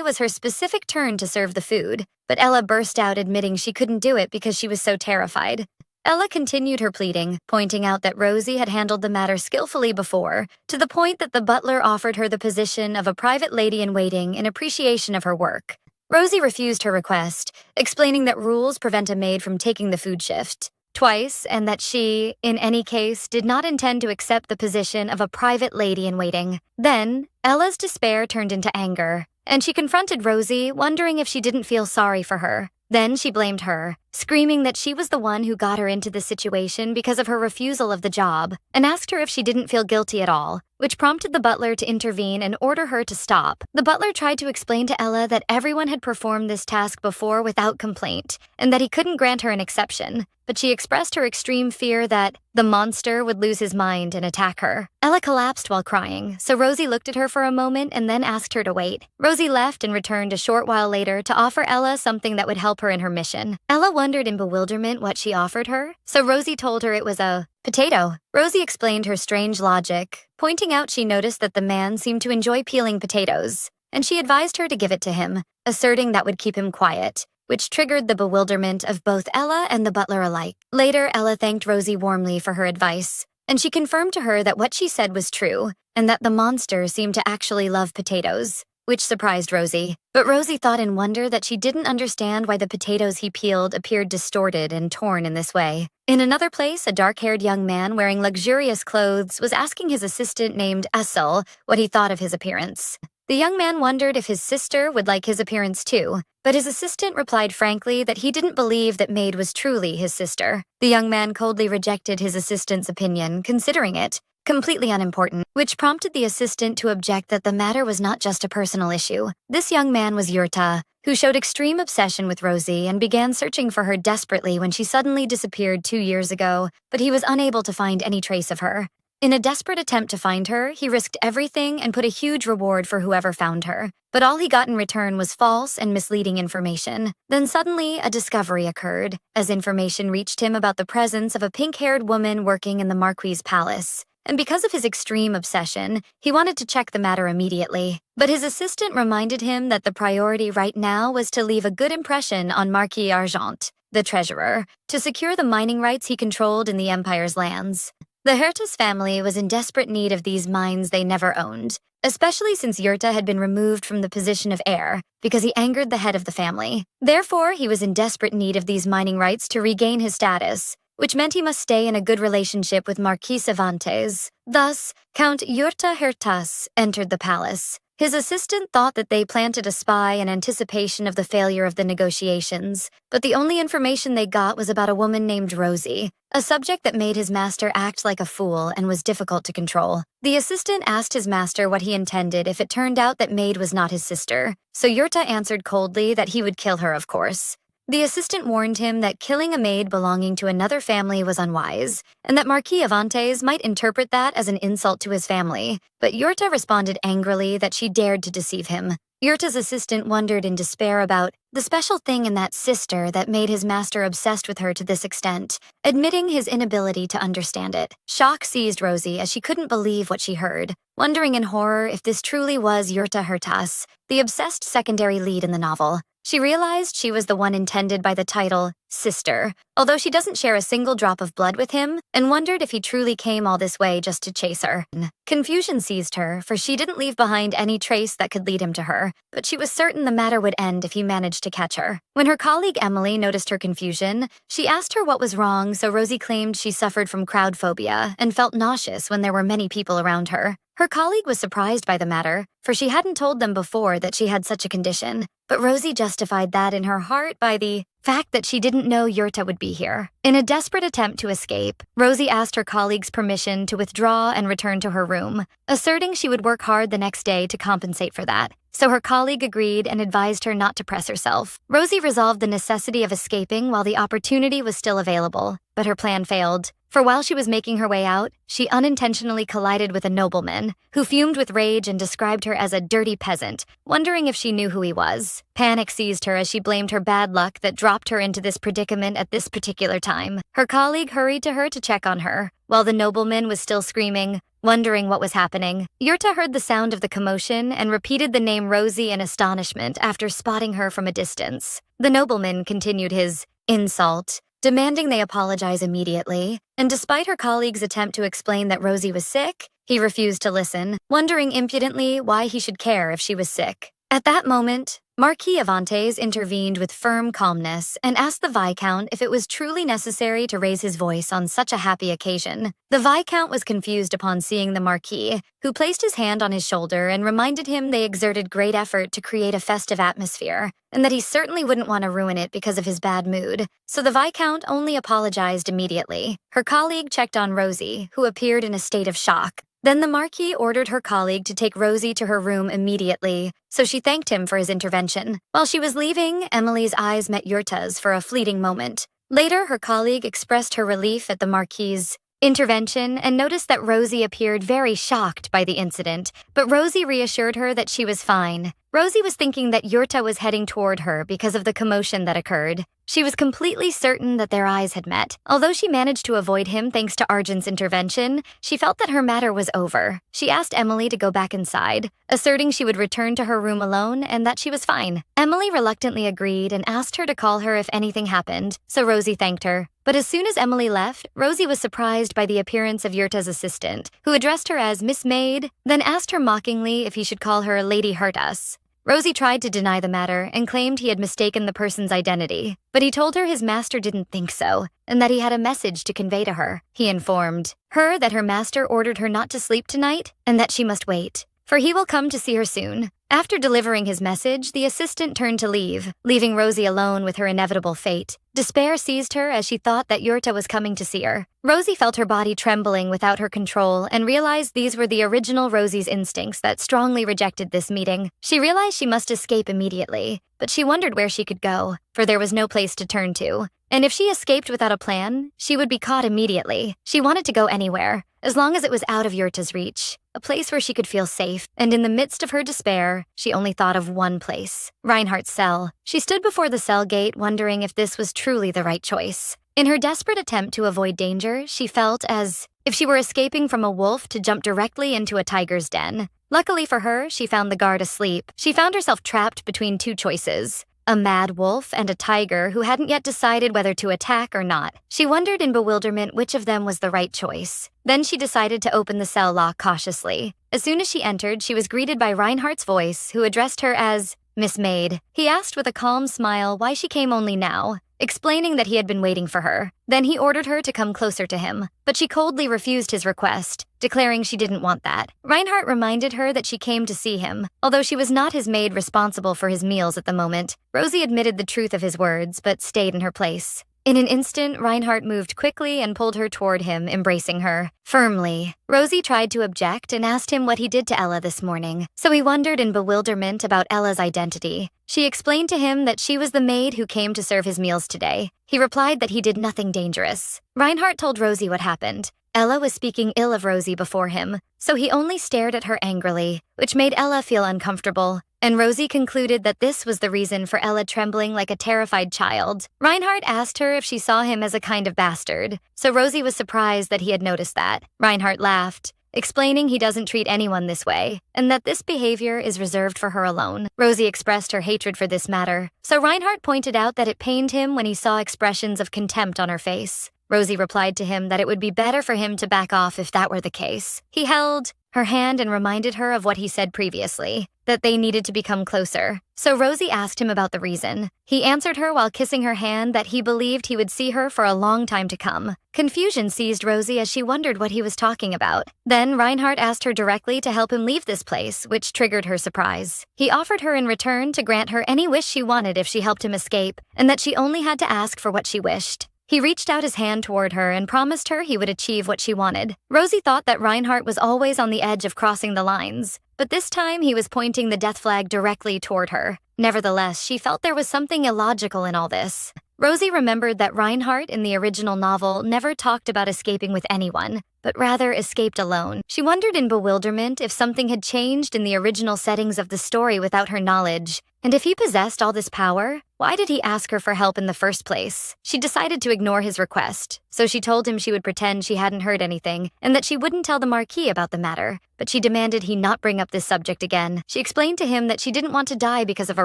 was her specific turn to serve the food, but Ella burst out admitting she couldn't do it because she was so terrified. Ella continued her pleading, pointing out that Rosie had handled the matter skillfully before, to the point that the butler offered her the position of a private lady-in-waiting in appreciation of her work. Rosie refused her request, explaining that rules prevent a maid from taking the food shift twice, and that she, in any case, did not intend to accept the position of a private lady-in-waiting. Then, Ella's despair turned into anger, and she confronted Rosie, wondering if she didn't feel sorry for her. Then she blamed her, screaming that she was the one who got her into this situation because of her refusal of the job, and asked her if she didn't feel guilty at all, which prompted the butler to intervene and order her to stop. The butler tried to explain to Ella that everyone had performed this task before without complaint, and that he couldn't grant her an exception, but she expressed her extreme fear that the monster would lose his mind and attack her. Ella collapsed while crying, so Rosie looked at her for a moment and then asked her to wait. Rosie left and returned a short while later to offer Ella something that would help her in her mission. Ella wondered in bewilderment what she offered her, so Rosie told her it was a potato. Rosie explained her strange logic, pointing out she noticed that the man seemed to enjoy peeling potatoes, and she advised her to give it to him, asserting that would keep him quiet, which triggered the bewilderment of both Ella and the butler alike. Later, Ella thanked Rosie warmly for her advice, and she confirmed to her that what she said was true, and that the monster seemed to actually love potatoes, which surprised Rosie. But Rosie thought in wonder that she didn't understand why the potatoes he peeled appeared distorted and torn in this way. In another place, a dark-haired young man wearing luxurious clothes was asking his assistant named Essel what he thought of his appearance. The young man wondered if his sister would like his appearance too, but his assistant replied frankly that he didn't believe that Maid was truly his sister. The young man coldly rejected his assistant's opinion, considering it completely unimportant, which prompted the assistant to object that the matter was not just a personal issue. This young man was Yurta, who showed extreme obsession with Rosie and began searching for her desperately when she suddenly disappeared 2 years ago, but he was unable to find any trace of her. In a desperate attempt to find her, he risked everything and put a huge reward for whoever found her. But all he got in return was false and misleading information. Then suddenly, a discovery occurred, as information reached him about the presence of a pink-haired woman working in the Marquis's palace. And because of his extreme obsession, he wanted to check the matter immediately. But his assistant reminded him that the priority right now was to leave a good impression on Marquis Argent, the treasurer, to secure the mining rights he controlled in the Empire's lands. The Hertas family was in desperate need of these mines they never owned, especially since Yurta had been removed from the position of heir because he angered the head of the family. Therefore, he was in desperate need of these mining rights to regain his status, which meant he must stay in a good relationship with Marquis Cervantes. Thus, Count Yurta Hertas entered the palace. His assistant thought that they planted a spy in anticipation of the failure of the negotiations, but the only information they got was about a woman named Rosie, a subject that made his master act like a fool and was difficult to control. The assistant asked his master what he intended if it turned out that Maid was not his sister, so Yurta answered coldly that he would kill her, of course. The assistant warned him that killing a maid belonging to another family was unwise, and that Marquis Avantes might interpret that as an insult to his family, but Yurta responded angrily that she dared to deceive him. Yurta's assistant wondered in despair about the special thing in that sister that made his master obsessed with her to this extent, admitting his inability to understand it. Shock seized Rosie as she couldn't believe what she heard, wondering in horror if this truly was Yurta Hertas, the obsessed secondary lead in the novel. She realized she was the one intended by the title, Sister, although she doesn't share a single drop of blood with him, and wondered if he truly came all this way just to chase her. Confusion seized her, for she didn't leave behind any trace that could lead him to her, but she was certain the matter would end if he managed to catch her. When her colleague Emily noticed her confusion, she asked her what was wrong, so Rosie claimed she suffered from crowd phobia and felt nauseous when there were many people around her. Her colleague was surprised by the matter, for she hadn't told them before that she had such a condition. but Rosie justified that in her heart by the fact that she didn't know Yurta would be here. In a desperate attempt to escape, Rosie asked her colleagues permission to withdraw and return to her room, asserting she would work hard the next day to compensate for that. So her colleague agreed and advised her not to press herself. Rosie resolved the necessity of escaping while the opportunity was still available, but her plan failed. For while she was making her way out, she unintentionally collided with a nobleman, who fumed with rage and described her as a dirty peasant, wondering if she knew who he was. Panic seized her as she blamed her bad luck that dropped her into this predicament at this particular time. Her colleague hurried to her to check on her, while the nobleman was still screaming, wondering what was happening. Yurta heard the sound of the commotion and repeated the name Rosie in astonishment after spotting her from a distance. The nobleman continued his insult, demanding they apologize immediately, and despite her colleague's attempt to explain that Rosie was sick, he refused to listen, wondering impudently why he should care if she was sick. At that moment, Marquis Avantes intervened with firm calmness and asked the Viscount if it was truly necessary to raise his voice on such a happy occasion. The Viscount was confused upon seeing the Marquis, who placed his hand on his shoulder and reminded him they exerted great effort to create a festive atmosphere, and that he certainly wouldn't want to ruin it because of his bad mood. So the Viscount only apologized immediately. Her colleague checked on Rosie, who appeared in a state of shock. Then the Marquis ordered her colleague to take Rosie to her room immediately, so she thanked him for his intervention. While she was leaving, Emily's eyes met Yurta's for a fleeting moment. Later, her colleague expressed her relief at the Marquis's intervention and noticed that Rosie appeared very shocked by the incident, but Rosie reassured her that she was fine. Rosie was thinking that Yurta was heading toward her because of the commotion that occurred. She was completely certain that their eyes had met. Although she managed to avoid him thanks to Argent's intervention, she felt that her matter was over. She asked Emily to go back inside, asserting she would return to her room alone and that she was fine. Emily reluctantly agreed and asked her to call her if anything happened, so Rosie thanked her. But as soon as Emily left, Rosie was surprised by the appearance of Yurta's assistant, who addressed her as Miss Maid, then asked her mockingly if he should call her Lady Hurtas. Rosie tried to deny the matter and claimed he had mistaken the person's identity, but he told her his master didn't think so, and that he had a message to convey to her. He informed her that her master ordered her not to sleep tonight and that she must wait, for he will come to see her soon. After delivering his message, the assistant turned to leave, leaving Rosie alone with her inevitable fate. Despair seized her as she thought that Yurta was coming to see her. Rosie felt her body trembling without her control and realized these were the original Rosie's instincts that strongly rejected this meeting. She realized she must escape immediately, but she wondered where she could go, for there was no place to turn to. And if she escaped without a plan, she would be caught immediately. She wanted to go anywhere, as long as it was out of Yurta's reach, a place where she could feel safe. And in the midst of her despair, she only thought of one place, Reinhardt's cell. She stood before the cell gate wondering if this was truly the right choice. In her desperate attempt to avoid danger, she felt as if she were escaping from a wolf to jump directly into a tiger's den. Luckily for her, she found the guard asleep. She found herself trapped between two choices: a mad wolf and a tiger who hadn't yet decided whether to attack or not. She wondered in bewilderment which of them was the right choice. Then she decided to open the cell lock cautiously. As soon as she entered, she was greeted by Reinhardt's voice, who addressed her as Miss Maid. He asked with a calm smile why she came only now, explaining that he had been waiting for her. Then he ordered her to come closer to him, but she coldly refused his request, declaring she didn't want that. Reinhardt reminded her that she came to see him, although she was not his maid responsible for his meals at the moment. Rosie admitted the truth of his words, but stayed in her place. In an instant, Reinhardt moved quickly and pulled her toward him, embracing her firmly. Rosie tried to object and asked him what he did to Ella this morning, so he wondered in bewilderment about Ella's identity. She explained to him that she was the maid who came to serve his meals today. He replied that he did nothing dangerous. Reinhardt told Rosie what happened. Ella was speaking ill of Rosie before him, so he only stared at her angrily, which made Ella feel uncomfortable. And Rosie concluded that this was the reason for Ella trembling like a terrified child. Reinhardt asked her if she saw him as a kind of bastard, so Rosie was surprised that he had noticed that. Reinhardt laughed, explaining he doesn't treat anyone this way, and that this behavior is reserved for her alone. Rosie expressed her hatred for this matter, so Reinhardt pointed out that it pained him when he saw expressions of contempt on her face. Rosie replied to him that it would be better for him to back off if that were the case. He held her hand and reminded her of what he said previously. that they needed to become closer. So Rosie asked him about the reason. He answered her while kissing her hand that he believed he would see her for a long time to come. Confusion seized Rosie as she wondered what he was talking about. Then Reinhardt asked her directly to help him leave this place, which triggered her surprise. He offered her in return to grant her any wish she wanted if she helped him escape, and that she only had to ask for what she wished. He reached out his hand toward her and promised her he would achieve what she wanted. Rosie thought that Reinhardt was always on the edge of crossing the lines, but this time he was pointing the death flag directly toward her. Nevertheless, she felt there was something illogical in all this. Rosie remembered that Reinhardt in the original novel never talked about escaping with anyone, but rather escaped alone. She wondered in bewilderment if something had changed in the original settings of the story without her knowledge. And if he possessed all this power, why did he ask her for help in the first place? She decided to ignore his request, so she told him she would pretend she hadn't heard anything and that she wouldn't tell the Marquis about the matter, but she demanded he not bring up this subject again. She explained to him that she didn't want to die because of a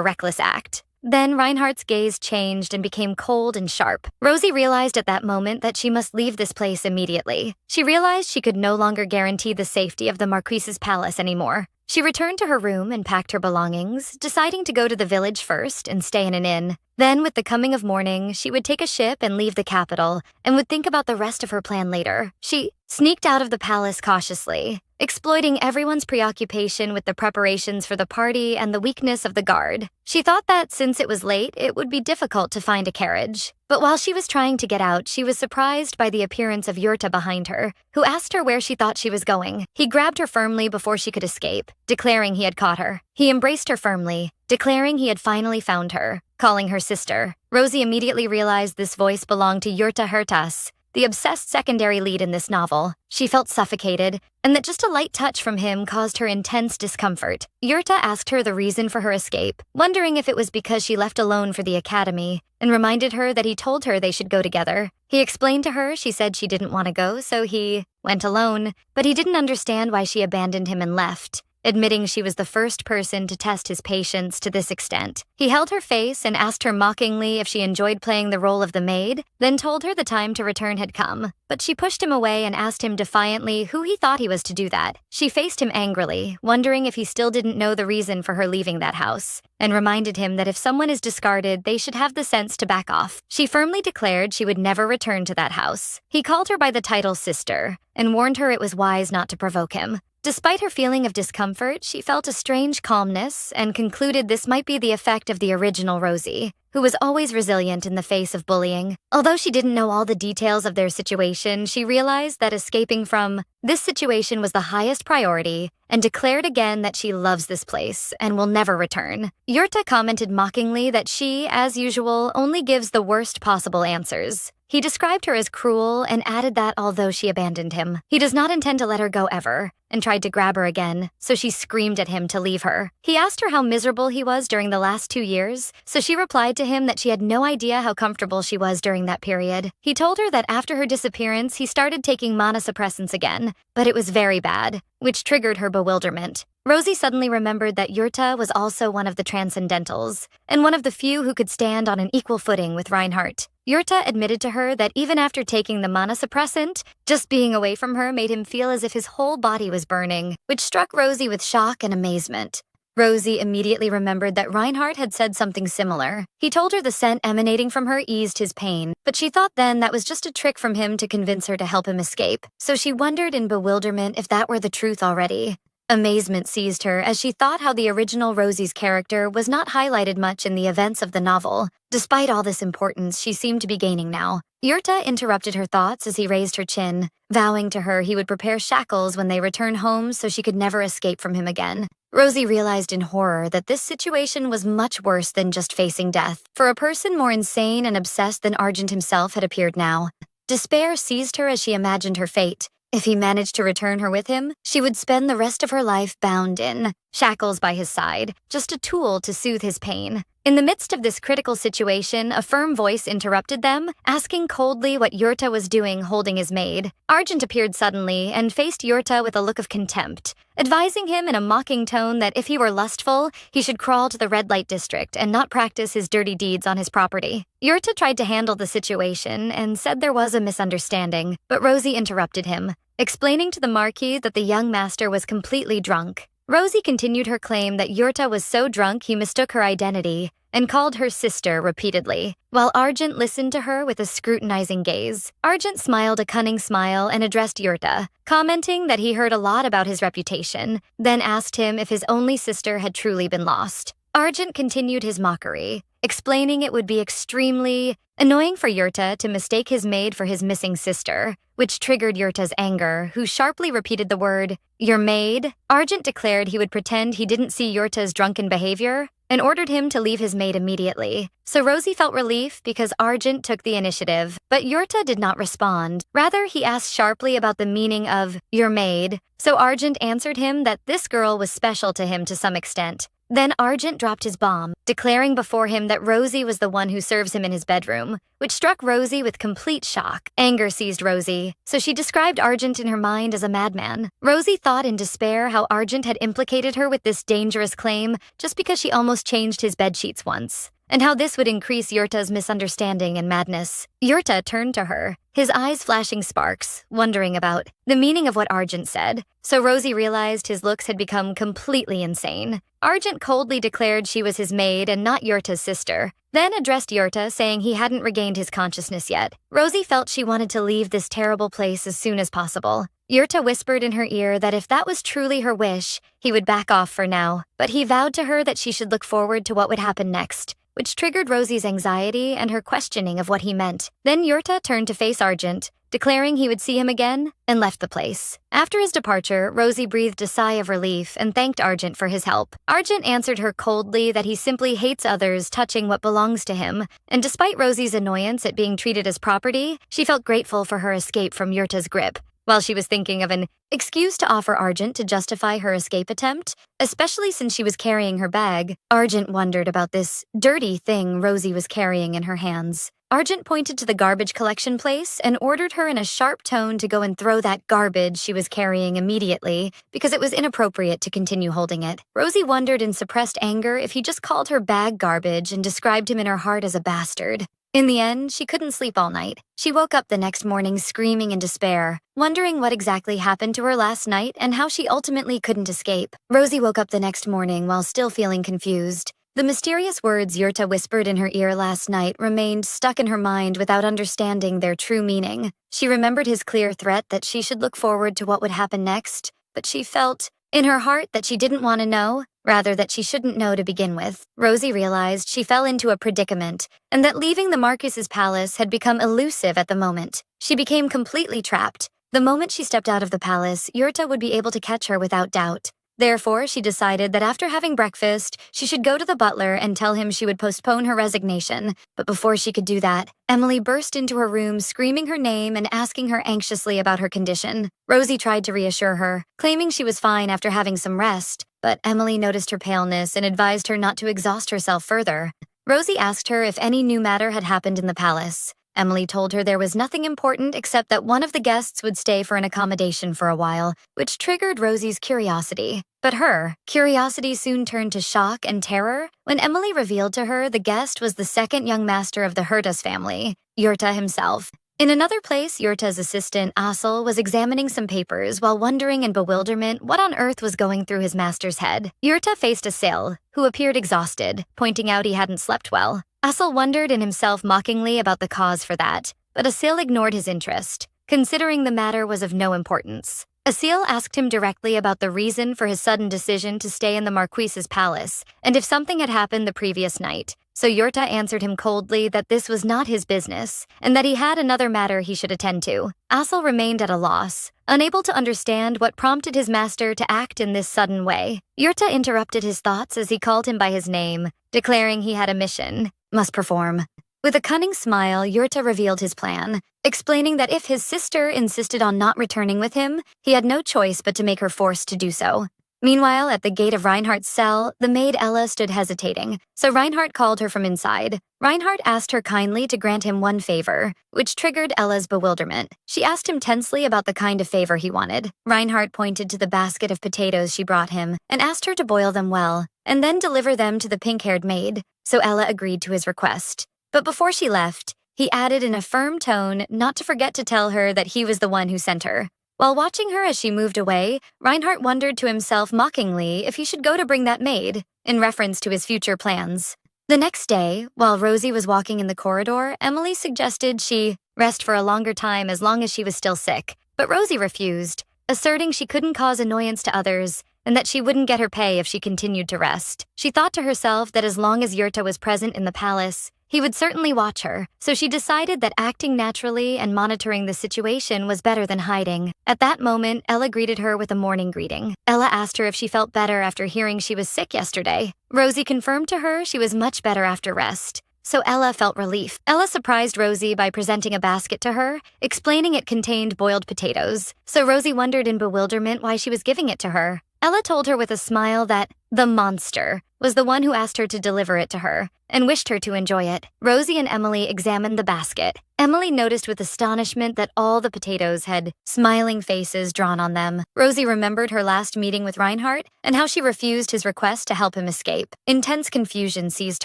reckless act. Then Reinhardt's gaze changed and became cold and sharp. Rosie realized at that moment that she must leave this place immediately. She realized she could no longer guarantee the safety of the Marquis's palace anymore. She returned to her room and packed her belongings, deciding to go to the village first and stay in an inn. Then, with the coming of morning, she would take a ship and leave the capital, and would think about the rest of her plan later. She sneaked out of the palace cautiously, exploiting everyone's preoccupation with the preparations for the party and the weakness of the guard. She thought that since it was late, it would be difficult to find a carriage. But while she was trying to get out, she was surprised by the appearance of Yurta behind her, who asked her where she thought she was going. He grabbed her firmly before she could escape, declaring he had caught her. He embraced her firmly, declaring he had finally found her, calling her sister. Rosie immediately realized this voice belonged to Yurta Hertas, the obsessed secondary lead in this novel. She felt suffocated, and that just a light touch from him caused her intense discomfort. Yurta asked her the reason for her escape, wondering if it was because she left alone for the academy, and reminded her that he told her they should go together. He explained to her she said she didn't want to go, so he went alone, but he didn't understand why she abandoned him and left, admitting she was the first person to test his patience to this extent. He held her face and asked her mockingly if she enjoyed playing the role of the maid, then told her the time to return had come. But she pushed him away and asked him defiantly who he thought he was to do that. She faced him angrily, wondering if he still didn't know the reason for her leaving that house, and reminded him that if someone is discarded, they should have the sense to back off. She firmly declared she would never return to that house. He called her by the title sister, and warned her it was wise not to provoke him. Despite her feeling of discomfort, she felt a strange calmness and concluded this might be the effect of the original Rosie, who was always resilient in the face of bullying. Although she didn't know all the details of their situation, she realized that escaping from this situation was the highest priority and declared again that she loves this place and will never return. Yurta commented mockingly that she, as usual, only gives the worst possible answers. He described her as cruel and added that although she abandoned him, he does not intend to let her go ever, and tried to grab her again, so she screamed at him to leave her. He asked her how miserable he was during the last 2 years, so she replied to him that she had no idea how comfortable she was during that period. He told her that after her disappearance, he started taking mana suppressants again, but it was very bad, which triggered her bewilderment. Rosie suddenly remembered that Yurta was also one of the Transcendentals, and one of the few who could stand on an equal footing with Reinhardt. Yurta admitted to her that even after taking the mana suppressant, just being away from her made him feel as if his whole body was burning, which struck Rosie with shock and amazement. Rosie immediately remembered that Reinhardt had said something similar. He told her the scent emanating from her eased his pain, but she thought then that was just a trick from him to convince her to help him escape, so she wondered in bewilderment if that were the truth already. Amazement seized her as she thought how the original Rosie's character was not highlighted much in the events of the novel. Despite all this importance she seemed to be gaining now. Yurta interrupted her thoughts as he raised her chin, vowing to her he would prepare shackles when they returned home so she could never escape from him again. Rosie realized in horror that this situation was much worse than just facing death, for a person more insane and obsessed than Argent himself had appeared now. Despair seized her as she imagined her fate. If he managed to return her with him, she would spend the rest of her life bound in shackles by his side, just a tool to soothe his pain. In the midst of this critical situation, a firm voice interrupted them, asking coldly what Yurta was doing holding his maid. Argent appeared suddenly and faced Yurta with a look of contempt, advising him in a mocking tone that if he were lustful, he should crawl to the red light district and not practice his dirty deeds on his property. Yurta tried to handle the situation and said there was a misunderstanding, but Rosie interrupted him, explaining to the Marquis that the young master was completely drunk. Rosie continued her claim that Yurta was so drunk he mistook her identity and called her sister repeatedly, while Argent listened to her with a scrutinizing gaze. Argent smiled a cunning smile and addressed Yurta, commenting that he heard a lot about his reputation, then asked him if his only sister had truly been lost. Argent continued his mockery, explaining it would be extremely annoying for Yurta to mistake his maid for his missing sister, which triggered Yurta's anger, who sharply repeated the word, "Your maid?" Argent declared he would pretend he didn't see Yurta's drunken behavior and ordered him to leave his maid immediately. So Rosie felt relief because Argent took the initiative, but Yurta did not respond. Rather, he asked sharply about the meaning of "your maid," so Argent answered him that this girl was special to him to some extent. Then Argent dropped his bomb, declaring before him that Rosie was the one who serves him in his bedroom, which struck Rosie with complete shock. Anger seized Rosie, so she described Argent in her mind as a madman. Rosie thought in despair how Argent had implicated her with this dangerous claim just because she almost changed his bedsheets once, and how this would increase Yurta's misunderstanding and madness. Yurta turned to her, his eyes flashing sparks, wondering about the meaning of what Argent said, so Rosie realized his looks had become completely insane. Argent coldly declared she was his maid and not Yurta's sister, then addressed Yurta, saying he hadn't regained his consciousness yet. Rosie felt she wanted to leave this terrible place as soon as possible. Yurta whispered in her ear that if that was truly her wish, he would back off for now, but he vowed to her that she should look forward to what would happen next, which triggered Rosie's anxiety and her questioning of what he meant. Then Yurta turned to face Argent, declaring he would see him again, and left the place. After his departure, Rosie breathed a sigh of relief and thanked Argent for his help. Argent answered her coldly that he simply hates others touching what belongs to him, and despite Rosie's annoyance at being treated as property, she felt grateful for her escape from Yurta's grip. While she was thinking of an excuse to offer Argent to justify her escape attempt, especially since she was carrying her bag, Argent wondered about this dirty thing Rosie was carrying in her hands. Argent pointed to the garbage collection place and ordered her in a sharp tone to go and throw that garbage she was carrying immediately because it was inappropriate to continue holding it. Rosie wondered in suppressed anger if he just called her bag garbage and described him in her heart as a bastard. In the end, she couldn't sleep all night. She woke up the next morning screaming in despair, wondering what exactly happened to her last night and how she ultimately couldn't escape. Rosie woke up the next morning while still feeling confused. The mysterious words Yurta whispered in her ear last night remained stuck in her mind without understanding their true meaning. She remembered his clear threat that she should look forward to what would happen next, but she felt in her heart that she didn't want to know, rather that she shouldn't know to begin with. Rosie realized she fell into a predicament, and that leaving the Marcus's palace had become elusive at the moment. She became completely trapped. The moment she stepped out of the palace, Yurta would be able to catch her without doubt. Therefore, she decided that after having breakfast, she should go to the butler and tell him she would postpone her resignation. But before she could do that, Emily burst into her room screaming her name and asking her anxiously about her condition. Rosie tried to reassure her, claiming she was fine after having some rest, but Emily noticed her paleness and advised her not to exhaust herself further. Rosie asked her if any new matter had happened in the palace. Emily told her there was nothing important except that one of the guests would stay for an accommodation for a while, which triggered Rosie's curiosity. But her curiosity soon turned to shock and terror when Emily revealed to her the guest was the second young master of the Hurtas family, Yurta himself. In another place, Yurta's assistant, Asel, was examining some papers while wondering in bewilderment what on earth was going through his master's head. Yurta faced Asel, who appeared exhausted, pointing out he hadn't slept well. Asel wondered in himself mockingly about the cause for that, but Asel ignored his interest, considering the matter was of no importance. Asel asked him directly about the reason for his sudden decision to stay in the Marquis's palace, and if something had happened the previous night. So Yurta answered him coldly that this was not his business, and that he had another matter he should attend to. Asel remained at a loss, unable to understand what prompted his master to act in this sudden way. Yurta interrupted his thoughts as he called him by his name, declaring he had a mission, must perform. With a cunning smile, Yurta revealed his plan, explaining that if his sister insisted on not returning with him, he had no choice but to make her forced to do so. Meanwhile, at the gate of Reinhardt's cell, the maid Ella stood hesitating, so Reinhardt called her from inside. Reinhardt asked her kindly to grant him one favor, which triggered Ella's bewilderment. She asked him tensely about the kind of favor he wanted. Reinhardt pointed to the basket of potatoes she brought him and asked her to boil them well, and then deliver them to the pink-haired maid, so Ella agreed to his request. But before she left, he added in a firm tone not to forget to tell her that he was the one who sent her. While watching her as she moved away, Reinhardt wondered to himself mockingly if he should go to bring that maid, in reference to his future plans. The next day, while Rosie was walking in the corridor, Emily suggested she rest for a longer time as long as she was still sick. But Rosie refused, asserting she couldn't cause annoyance to others and that she wouldn't get her pay if she continued to rest. She thought to herself that as long as Yurta was present in the palace, he would certainly watch her, so she decided that acting naturally and monitoring the situation was better than hiding. At that moment, Ella greeted her with a morning greeting. Ella asked her if she felt better after hearing she was sick yesterday. Rosie confirmed to her she was much better after rest. So Ella felt relief. Ella surprised Rosie by presenting a basket to her, explaining it contained boiled potatoes. So Rosie wondered in bewilderment why she was giving it to her. Ella told her with a smile that the monster was the one who asked her to deliver it to her and wished her to enjoy it. Rosie and Emily examined the basket. Emily noticed with astonishment that all the potatoes had smiling faces drawn on them. Rosie remembered her last meeting with Reinhardt and how she refused his request to help him escape. Intense confusion seized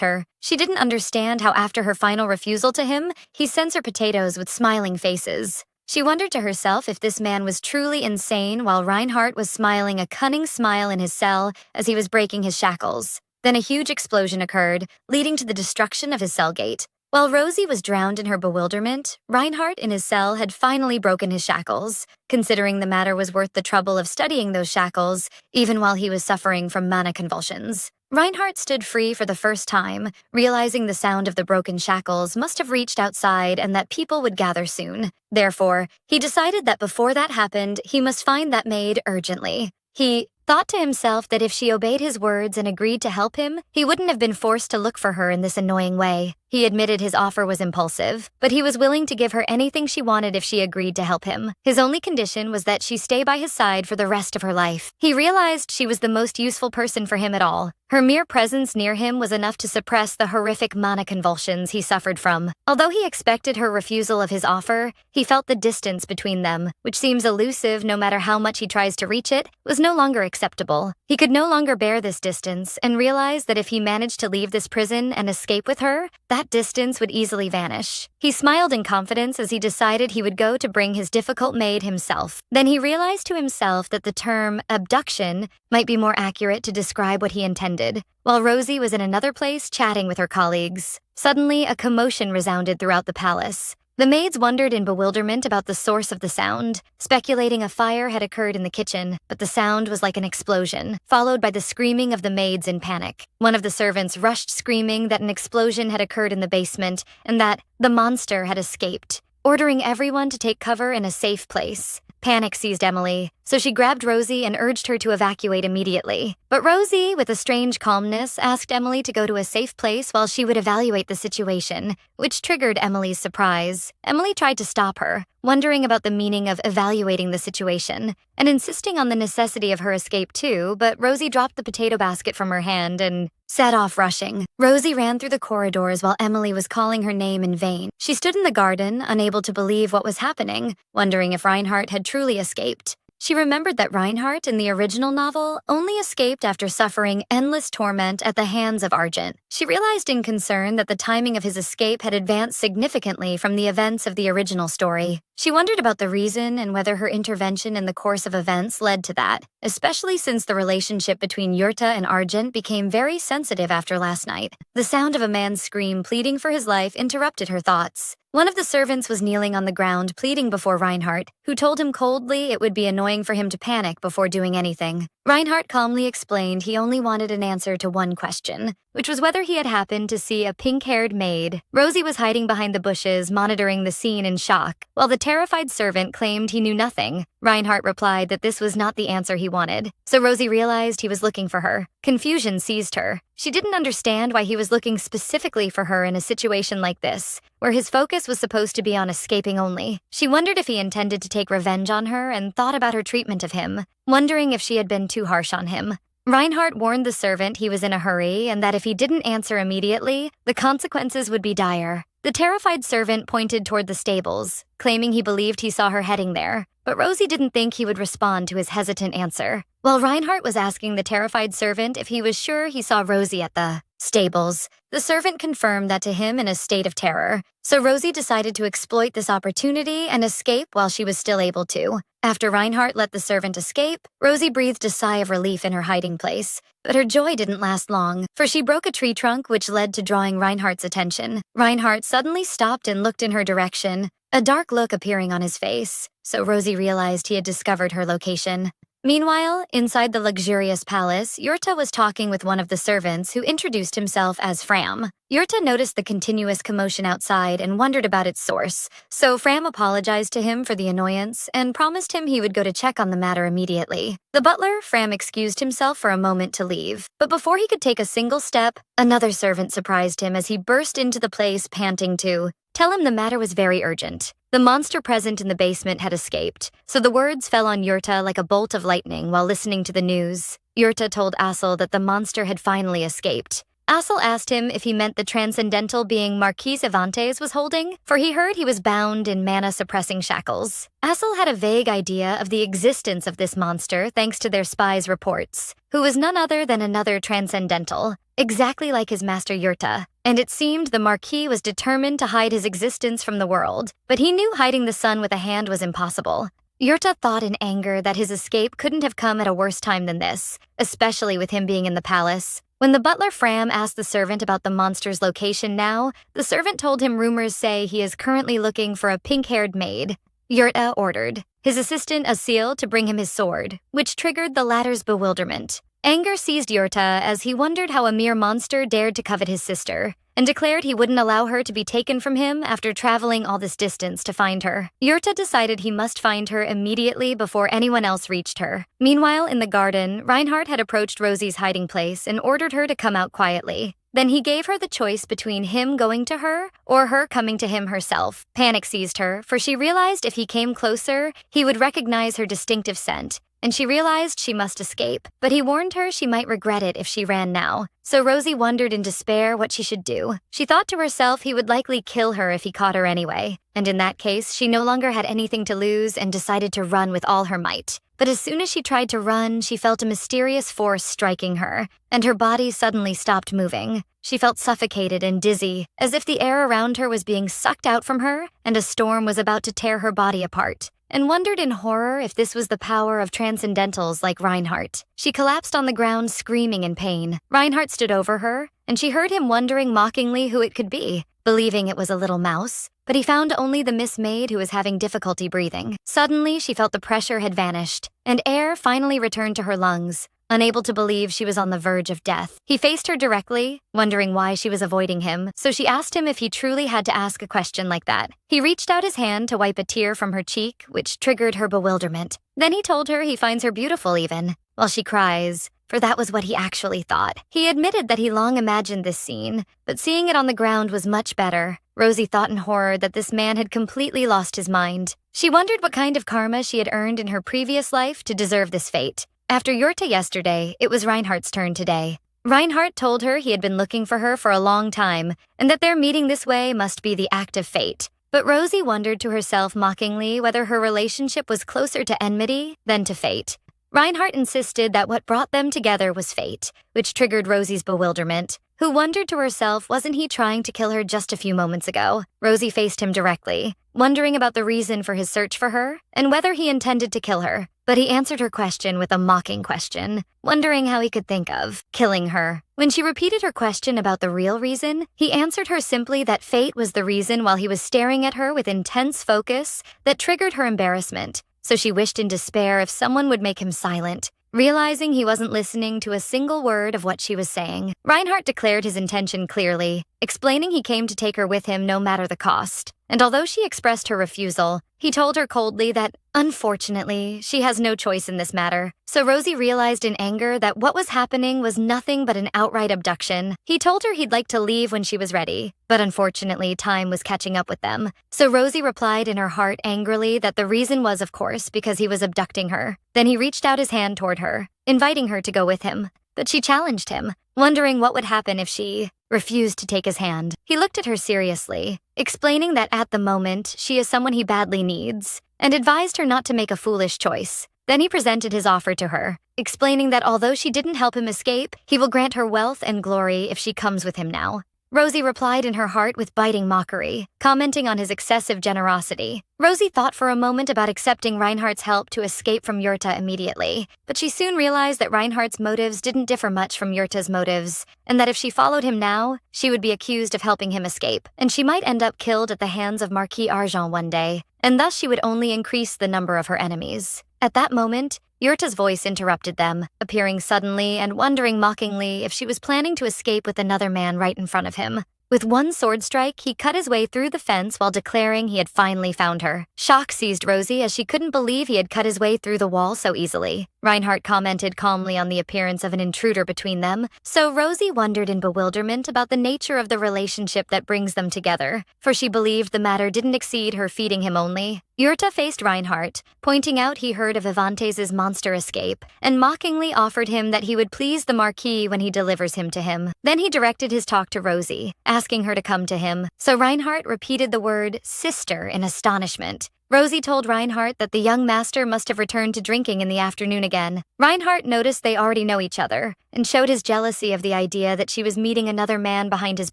her. She didn't understand how after her final refusal to him, he sends her potatoes with smiling faces. She wondered to herself if this man was truly insane while Reinhardt was smiling a cunning smile in his cell as he was breaking his shackles. Then a huge explosion occurred, leading to the destruction of his cell gate. While Rosie was drowned in her bewilderment, Reinhardt in his cell had finally broken his shackles, considering the matter was worth the trouble of studying those shackles, even while he was suffering from mana convulsions. Reinhardt stood free for the first time, realizing the sound of the broken shackles must have reached outside and that people would gather soon. Therefore, he decided that before that happened, he must find that maid urgently. He thought to himself that if she obeyed his words and agreed to help him, he wouldn't have been forced to look for her in this annoying way. He admitted his offer was impulsive, but he was willing to give her anything she wanted if she agreed to help him. His only condition was that she stay by his side for the rest of her life. He realized she was the most useful person for him at all. Her mere presence near him was enough to suppress the horrific mana convulsions he suffered from. Although he expected her refusal of his offer, he felt the distance between them, which seems elusive no matter how much he tries to reach it, was no longer acceptable. He could no longer bear this distance and realized that if he managed to leave this prison and escape with her, that distance would easily vanish. He smiled in confidence as he decided he would go to bring his difficult maid himself. Then he realized to himself that the term abduction might be more accurate to describe what he intended. While Rosie was in another place chatting with her colleagues, suddenly a commotion resounded throughout the palace. The maids wondered in bewilderment about the source of the sound, speculating a fire had occurred in the kitchen, but the sound was like an explosion, followed by the screaming of the maids in panic. One of the servants rushed screaming that an explosion had occurred in the basement and that the monster had escaped, ordering everyone to take cover in a safe place. Panic seized Emily, so she grabbed Rosie and urged her to evacuate immediately. But Rosie, with a strange calmness, asked Emily to go to a safe place while she would evaluate the situation, which triggered Emily's surprise. Emily tried to stop her, wondering about the meaning of evaluating the situation, and insisting on the necessity of her escape too, but Rosie dropped the potato basket from her hand and set off rushing. Rosie ran through the corridors while Emily was calling her name in vain. She stood in the garden, unable to believe what was happening, wondering if Reinhardt had truly escaped. She remembered that Reinhardt in the original novel only escaped after suffering endless torment at the hands of Argent. She realized in concern that the timing of his escape had advanced significantly from the events of the original story. She wondered about the reason and whether her intervention in the course of events led to that, especially since the relationship between Yurta and Argent became very sensitive after last night. The sound of a man's scream pleading for his life interrupted her thoughts. One of the servants was kneeling on the ground pleading before Reinhardt, who told him coldly it would be annoying for him to panic before doing anything. Reinhardt calmly explained he only wanted an answer to one question, which was whether he had happened to see a pink-haired maid. Rosie was hiding behind the bushes, monitoring the scene in shock, while the terrified servant claimed he knew nothing. Reinhardt replied that this was not the answer he wanted, so Rosie realized he was looking for her. Confusion seized her. She didn't understand why he was looking specifically for her in a situation like this, where his focus was supposed to be on escaping only. She wondered if he intended to take revenge on her and thought about her treatment of him, wondering if she had been too harsh on him. Reinhardt warned the servant he was in a hurry and that if he didn't answer immediately, the consequences would be dire. The terrified servant pointed toward the stables, claiming he believed he saw her heading there, but Rosie didn't think he would respond to his hesitant answer. While Reinhardt was asking the terrified servant if he was sure he saw Rosie at the stables, the servant confirmed that to him in a state of terror, so Rosie decided to exploit this opportunity and escape while she was still able to. After Reinhardt let the servant escape, Rosie breathed a sigh of relief in her hiding place. But her joy didn't last long, for she broke a tree trunk which led to drawing Reinhardt's attention. Reinhardt suddenly stopped and looked in her direction, a dark look appearing on his face, so Rosie realized he had discovered her location. Meanwhile, inside the luxurious palace, Yurta was talking with one of the servants who introduced himself as Fram. Yurta noticed the continuous commotion outside and wondered about its source, so Fram apologized to him for the annoyance and promised him he would go to check on the matter immediately. The butler, Fram, excused himself for a moment to leave, but before he could take a single step, another servant surprised him as he burst into the place panting to tell him the matter was very urgent. The monster present in the basement had escaped, so the words fell on Yurta like a bolt of lightning while listening to the news. Yurta told Assel that the monster had finally escaped. Assel asked him if he meant the transcendental being Marquise Evantes was holding, for he heard he was bound in mana-suppressing shackles. Assel had a vague idea of the existence of this monster thanks to their spy's reports, who was none other than another transcendental, exactly like his master Yurta, and it seemed the Marquis was determined to hide his existence from the world, but he knew hiding the sun with a hand was impossible. Yurta thought in anger that his escape couldn't have come at a worse time than this, especially with him being in the palace. When the butler Fram asked the servant about the monster's location now, the servant told him rumors say he is currently looking for a pink-haired maid. Yurta ordered his assistant Asil to bring him his sword, which triggered the latter's bewilderment. Anger seized Yurta as he wondered how a mere monster dared to covet his sister, and declared he wouldn't allow her to be taken from him after traveling all this distance to find her. Yurta decided he must find her immediately before anyone else reached her. Meanwhile, in the garden, Reinhardt had approached Rosie's hiding place and ordered her to come out quietly. Then he gave her the choice between him going to her or her coming to him herself. Panic seized her, for she realized if he came closer, he would recognize her distinctive scent, and she realized she must escape, but he warned her she might regret it if she ran now. So Rosie wondered in despair what she should do. She thought to herself he would likely kill her if he caught her anyway, and in that case, she no longer had anything to lose and decided to run with all her might. But as soon as she tried to run, she felt a mysterious force striking her, and her body suddenly stopped moving. She felt suffocated and dizzy, as if the air around her was being sucked out from her and a storm was about to tear her body apart, and wondered in horror if this was the power of transcendentals like Reinhardt. She collapsed on the ground screaming in pain. Reinhardt stood over her, and she heard him wondering mockingly who it could be, believing it was a little mouse, but he found only the Miss Maid who was having difficulty breathing. Suddenly, she felt the pressure had vanished, and air finally returned to her lungs. Unable to believe she was on the verge of death, he faced her directly, wondering why she was avoiding him, so she asked him if he truly had to ask a question like that. He reached out his hand to wipe a tear from her cheek, which triggered her bewilderment. Then he told her he finds her beautiful even, while she cries, for that was what he actually thought. He admitted that he long imagined this scene, but seeing it on the ground was much better. Rosie thought in horror that this man had completely lost his mind. She wondered what kind of karma she had earned in her previous life to deserve this fate. After Yurta yesterday, it was Reinhardt's turn today. Reinhardt told her he had been looking for her for a long time, and that their meeting this way must be the act of fate. But Rosie wondered to herself mockingly whether her relationship was closer to enmity than to fate. Reinhardt insisted that what brought them together was fate, which triggered Rosie's bewilderment, who wondered to herself wasn't he trying to kill her just a few moments ago. Rosie faced him directly, wondering about the reason for his search for her and whether he intended to kill her. But he answered her question with a mocking question, wondering how he could think of killing her. When she repeated her question about the real reason, he answered her simply that fate was the reason while he was staring at her with intense focus that triggered her embarrassment. So she wished in despair if someone would make him silent. Realizing he wasn't listening to a single word of what she was saying, Reinhardt declared his intention clearly, explaining he came to take her with him no matter the cost. And although she expressed her refusal, he told her coldly that, unfortunately, she has no choice in this matter. So Rosie realized in anger that what was happening was nothing but an outright abduction. He told her he'd like to leave when she was ready, but unfortunately, time was catching up with them. So Rosie replied in her heart angrily that the reason was, of course, because he was abducting her. Then he reached out his hand toward her, inviting her to go with him. But she challenged him, wondering what would happen if she refused to take his hand. He looked at her seriously, explaining that at the moment, she is someone he badly needs, and advised her not to make a foolish choice. Then he presented his offer to her, explaining that although she didn't help him escape, he will grant her wealth and glory if she comes with him now. Rosie replied in her heart with biting mockery, commenting on his excessive generosity. Rosie thought for a moment about accepting Reinhardt's help to escape from Yurta immediately, but she soon realized that Reinhardt's motives didn't differ much from Yurta's motives, and that if she followed him now, she would be accused of helping him escape, and she might end up killed at the hands of Marquis Argent one day, and thus she would only increase the number of her enemies. At that moment, Yurta's voice interrupted them, appearing suddenly and wondering mockingly if she was planning to escape with another man right in front of him. With one sword strike, he cut his way through the fence while declaring he had finally found her. Shock seized Rosie as she couldn't believe he had cut his way through the wall so easily. Reinhardt commented calmly on the appearance of an intruder between them, so Rosie wondered in bewilderment about the nature of the relationship that brings them together, for she believed the matter didn't exceed her feeding him only. Yurta faced Reinhardt, pointing out he heard of Ivantes' monster escape, and mockingly offered him that he would please the Marquis when he delivers him to him. Then he directed his talk to Rosie, asking her to come to him, so Reinhardt repeated the word sister in astonishment. Rosie told Reinhardt that the young master must have returned to drinking in the afternoon again. Reinhardt noticed they already know each other, and showed his jealousy of the idea that she was meeting another man behind his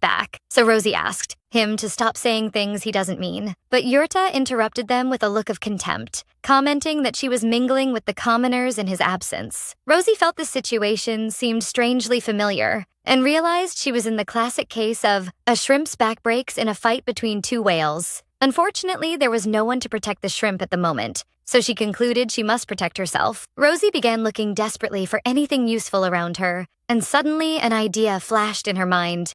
back, so Rosie asked him to stop saying things he doesn't mean. But Yurta interrupted them with a look of contempt, commenting that she was mingling with the commoners in his absence. Rosie felt the situation seemed strangely familiar, and realized she was in the classic case of a shrimp's back breaks in a fight between two whales. Unfortunately, there was no one to protect the shrimp at the moment, so she concluded she must protect herself. Rosie began looking desperately for anything useful around her, and suddenly an idea flashed in her mind.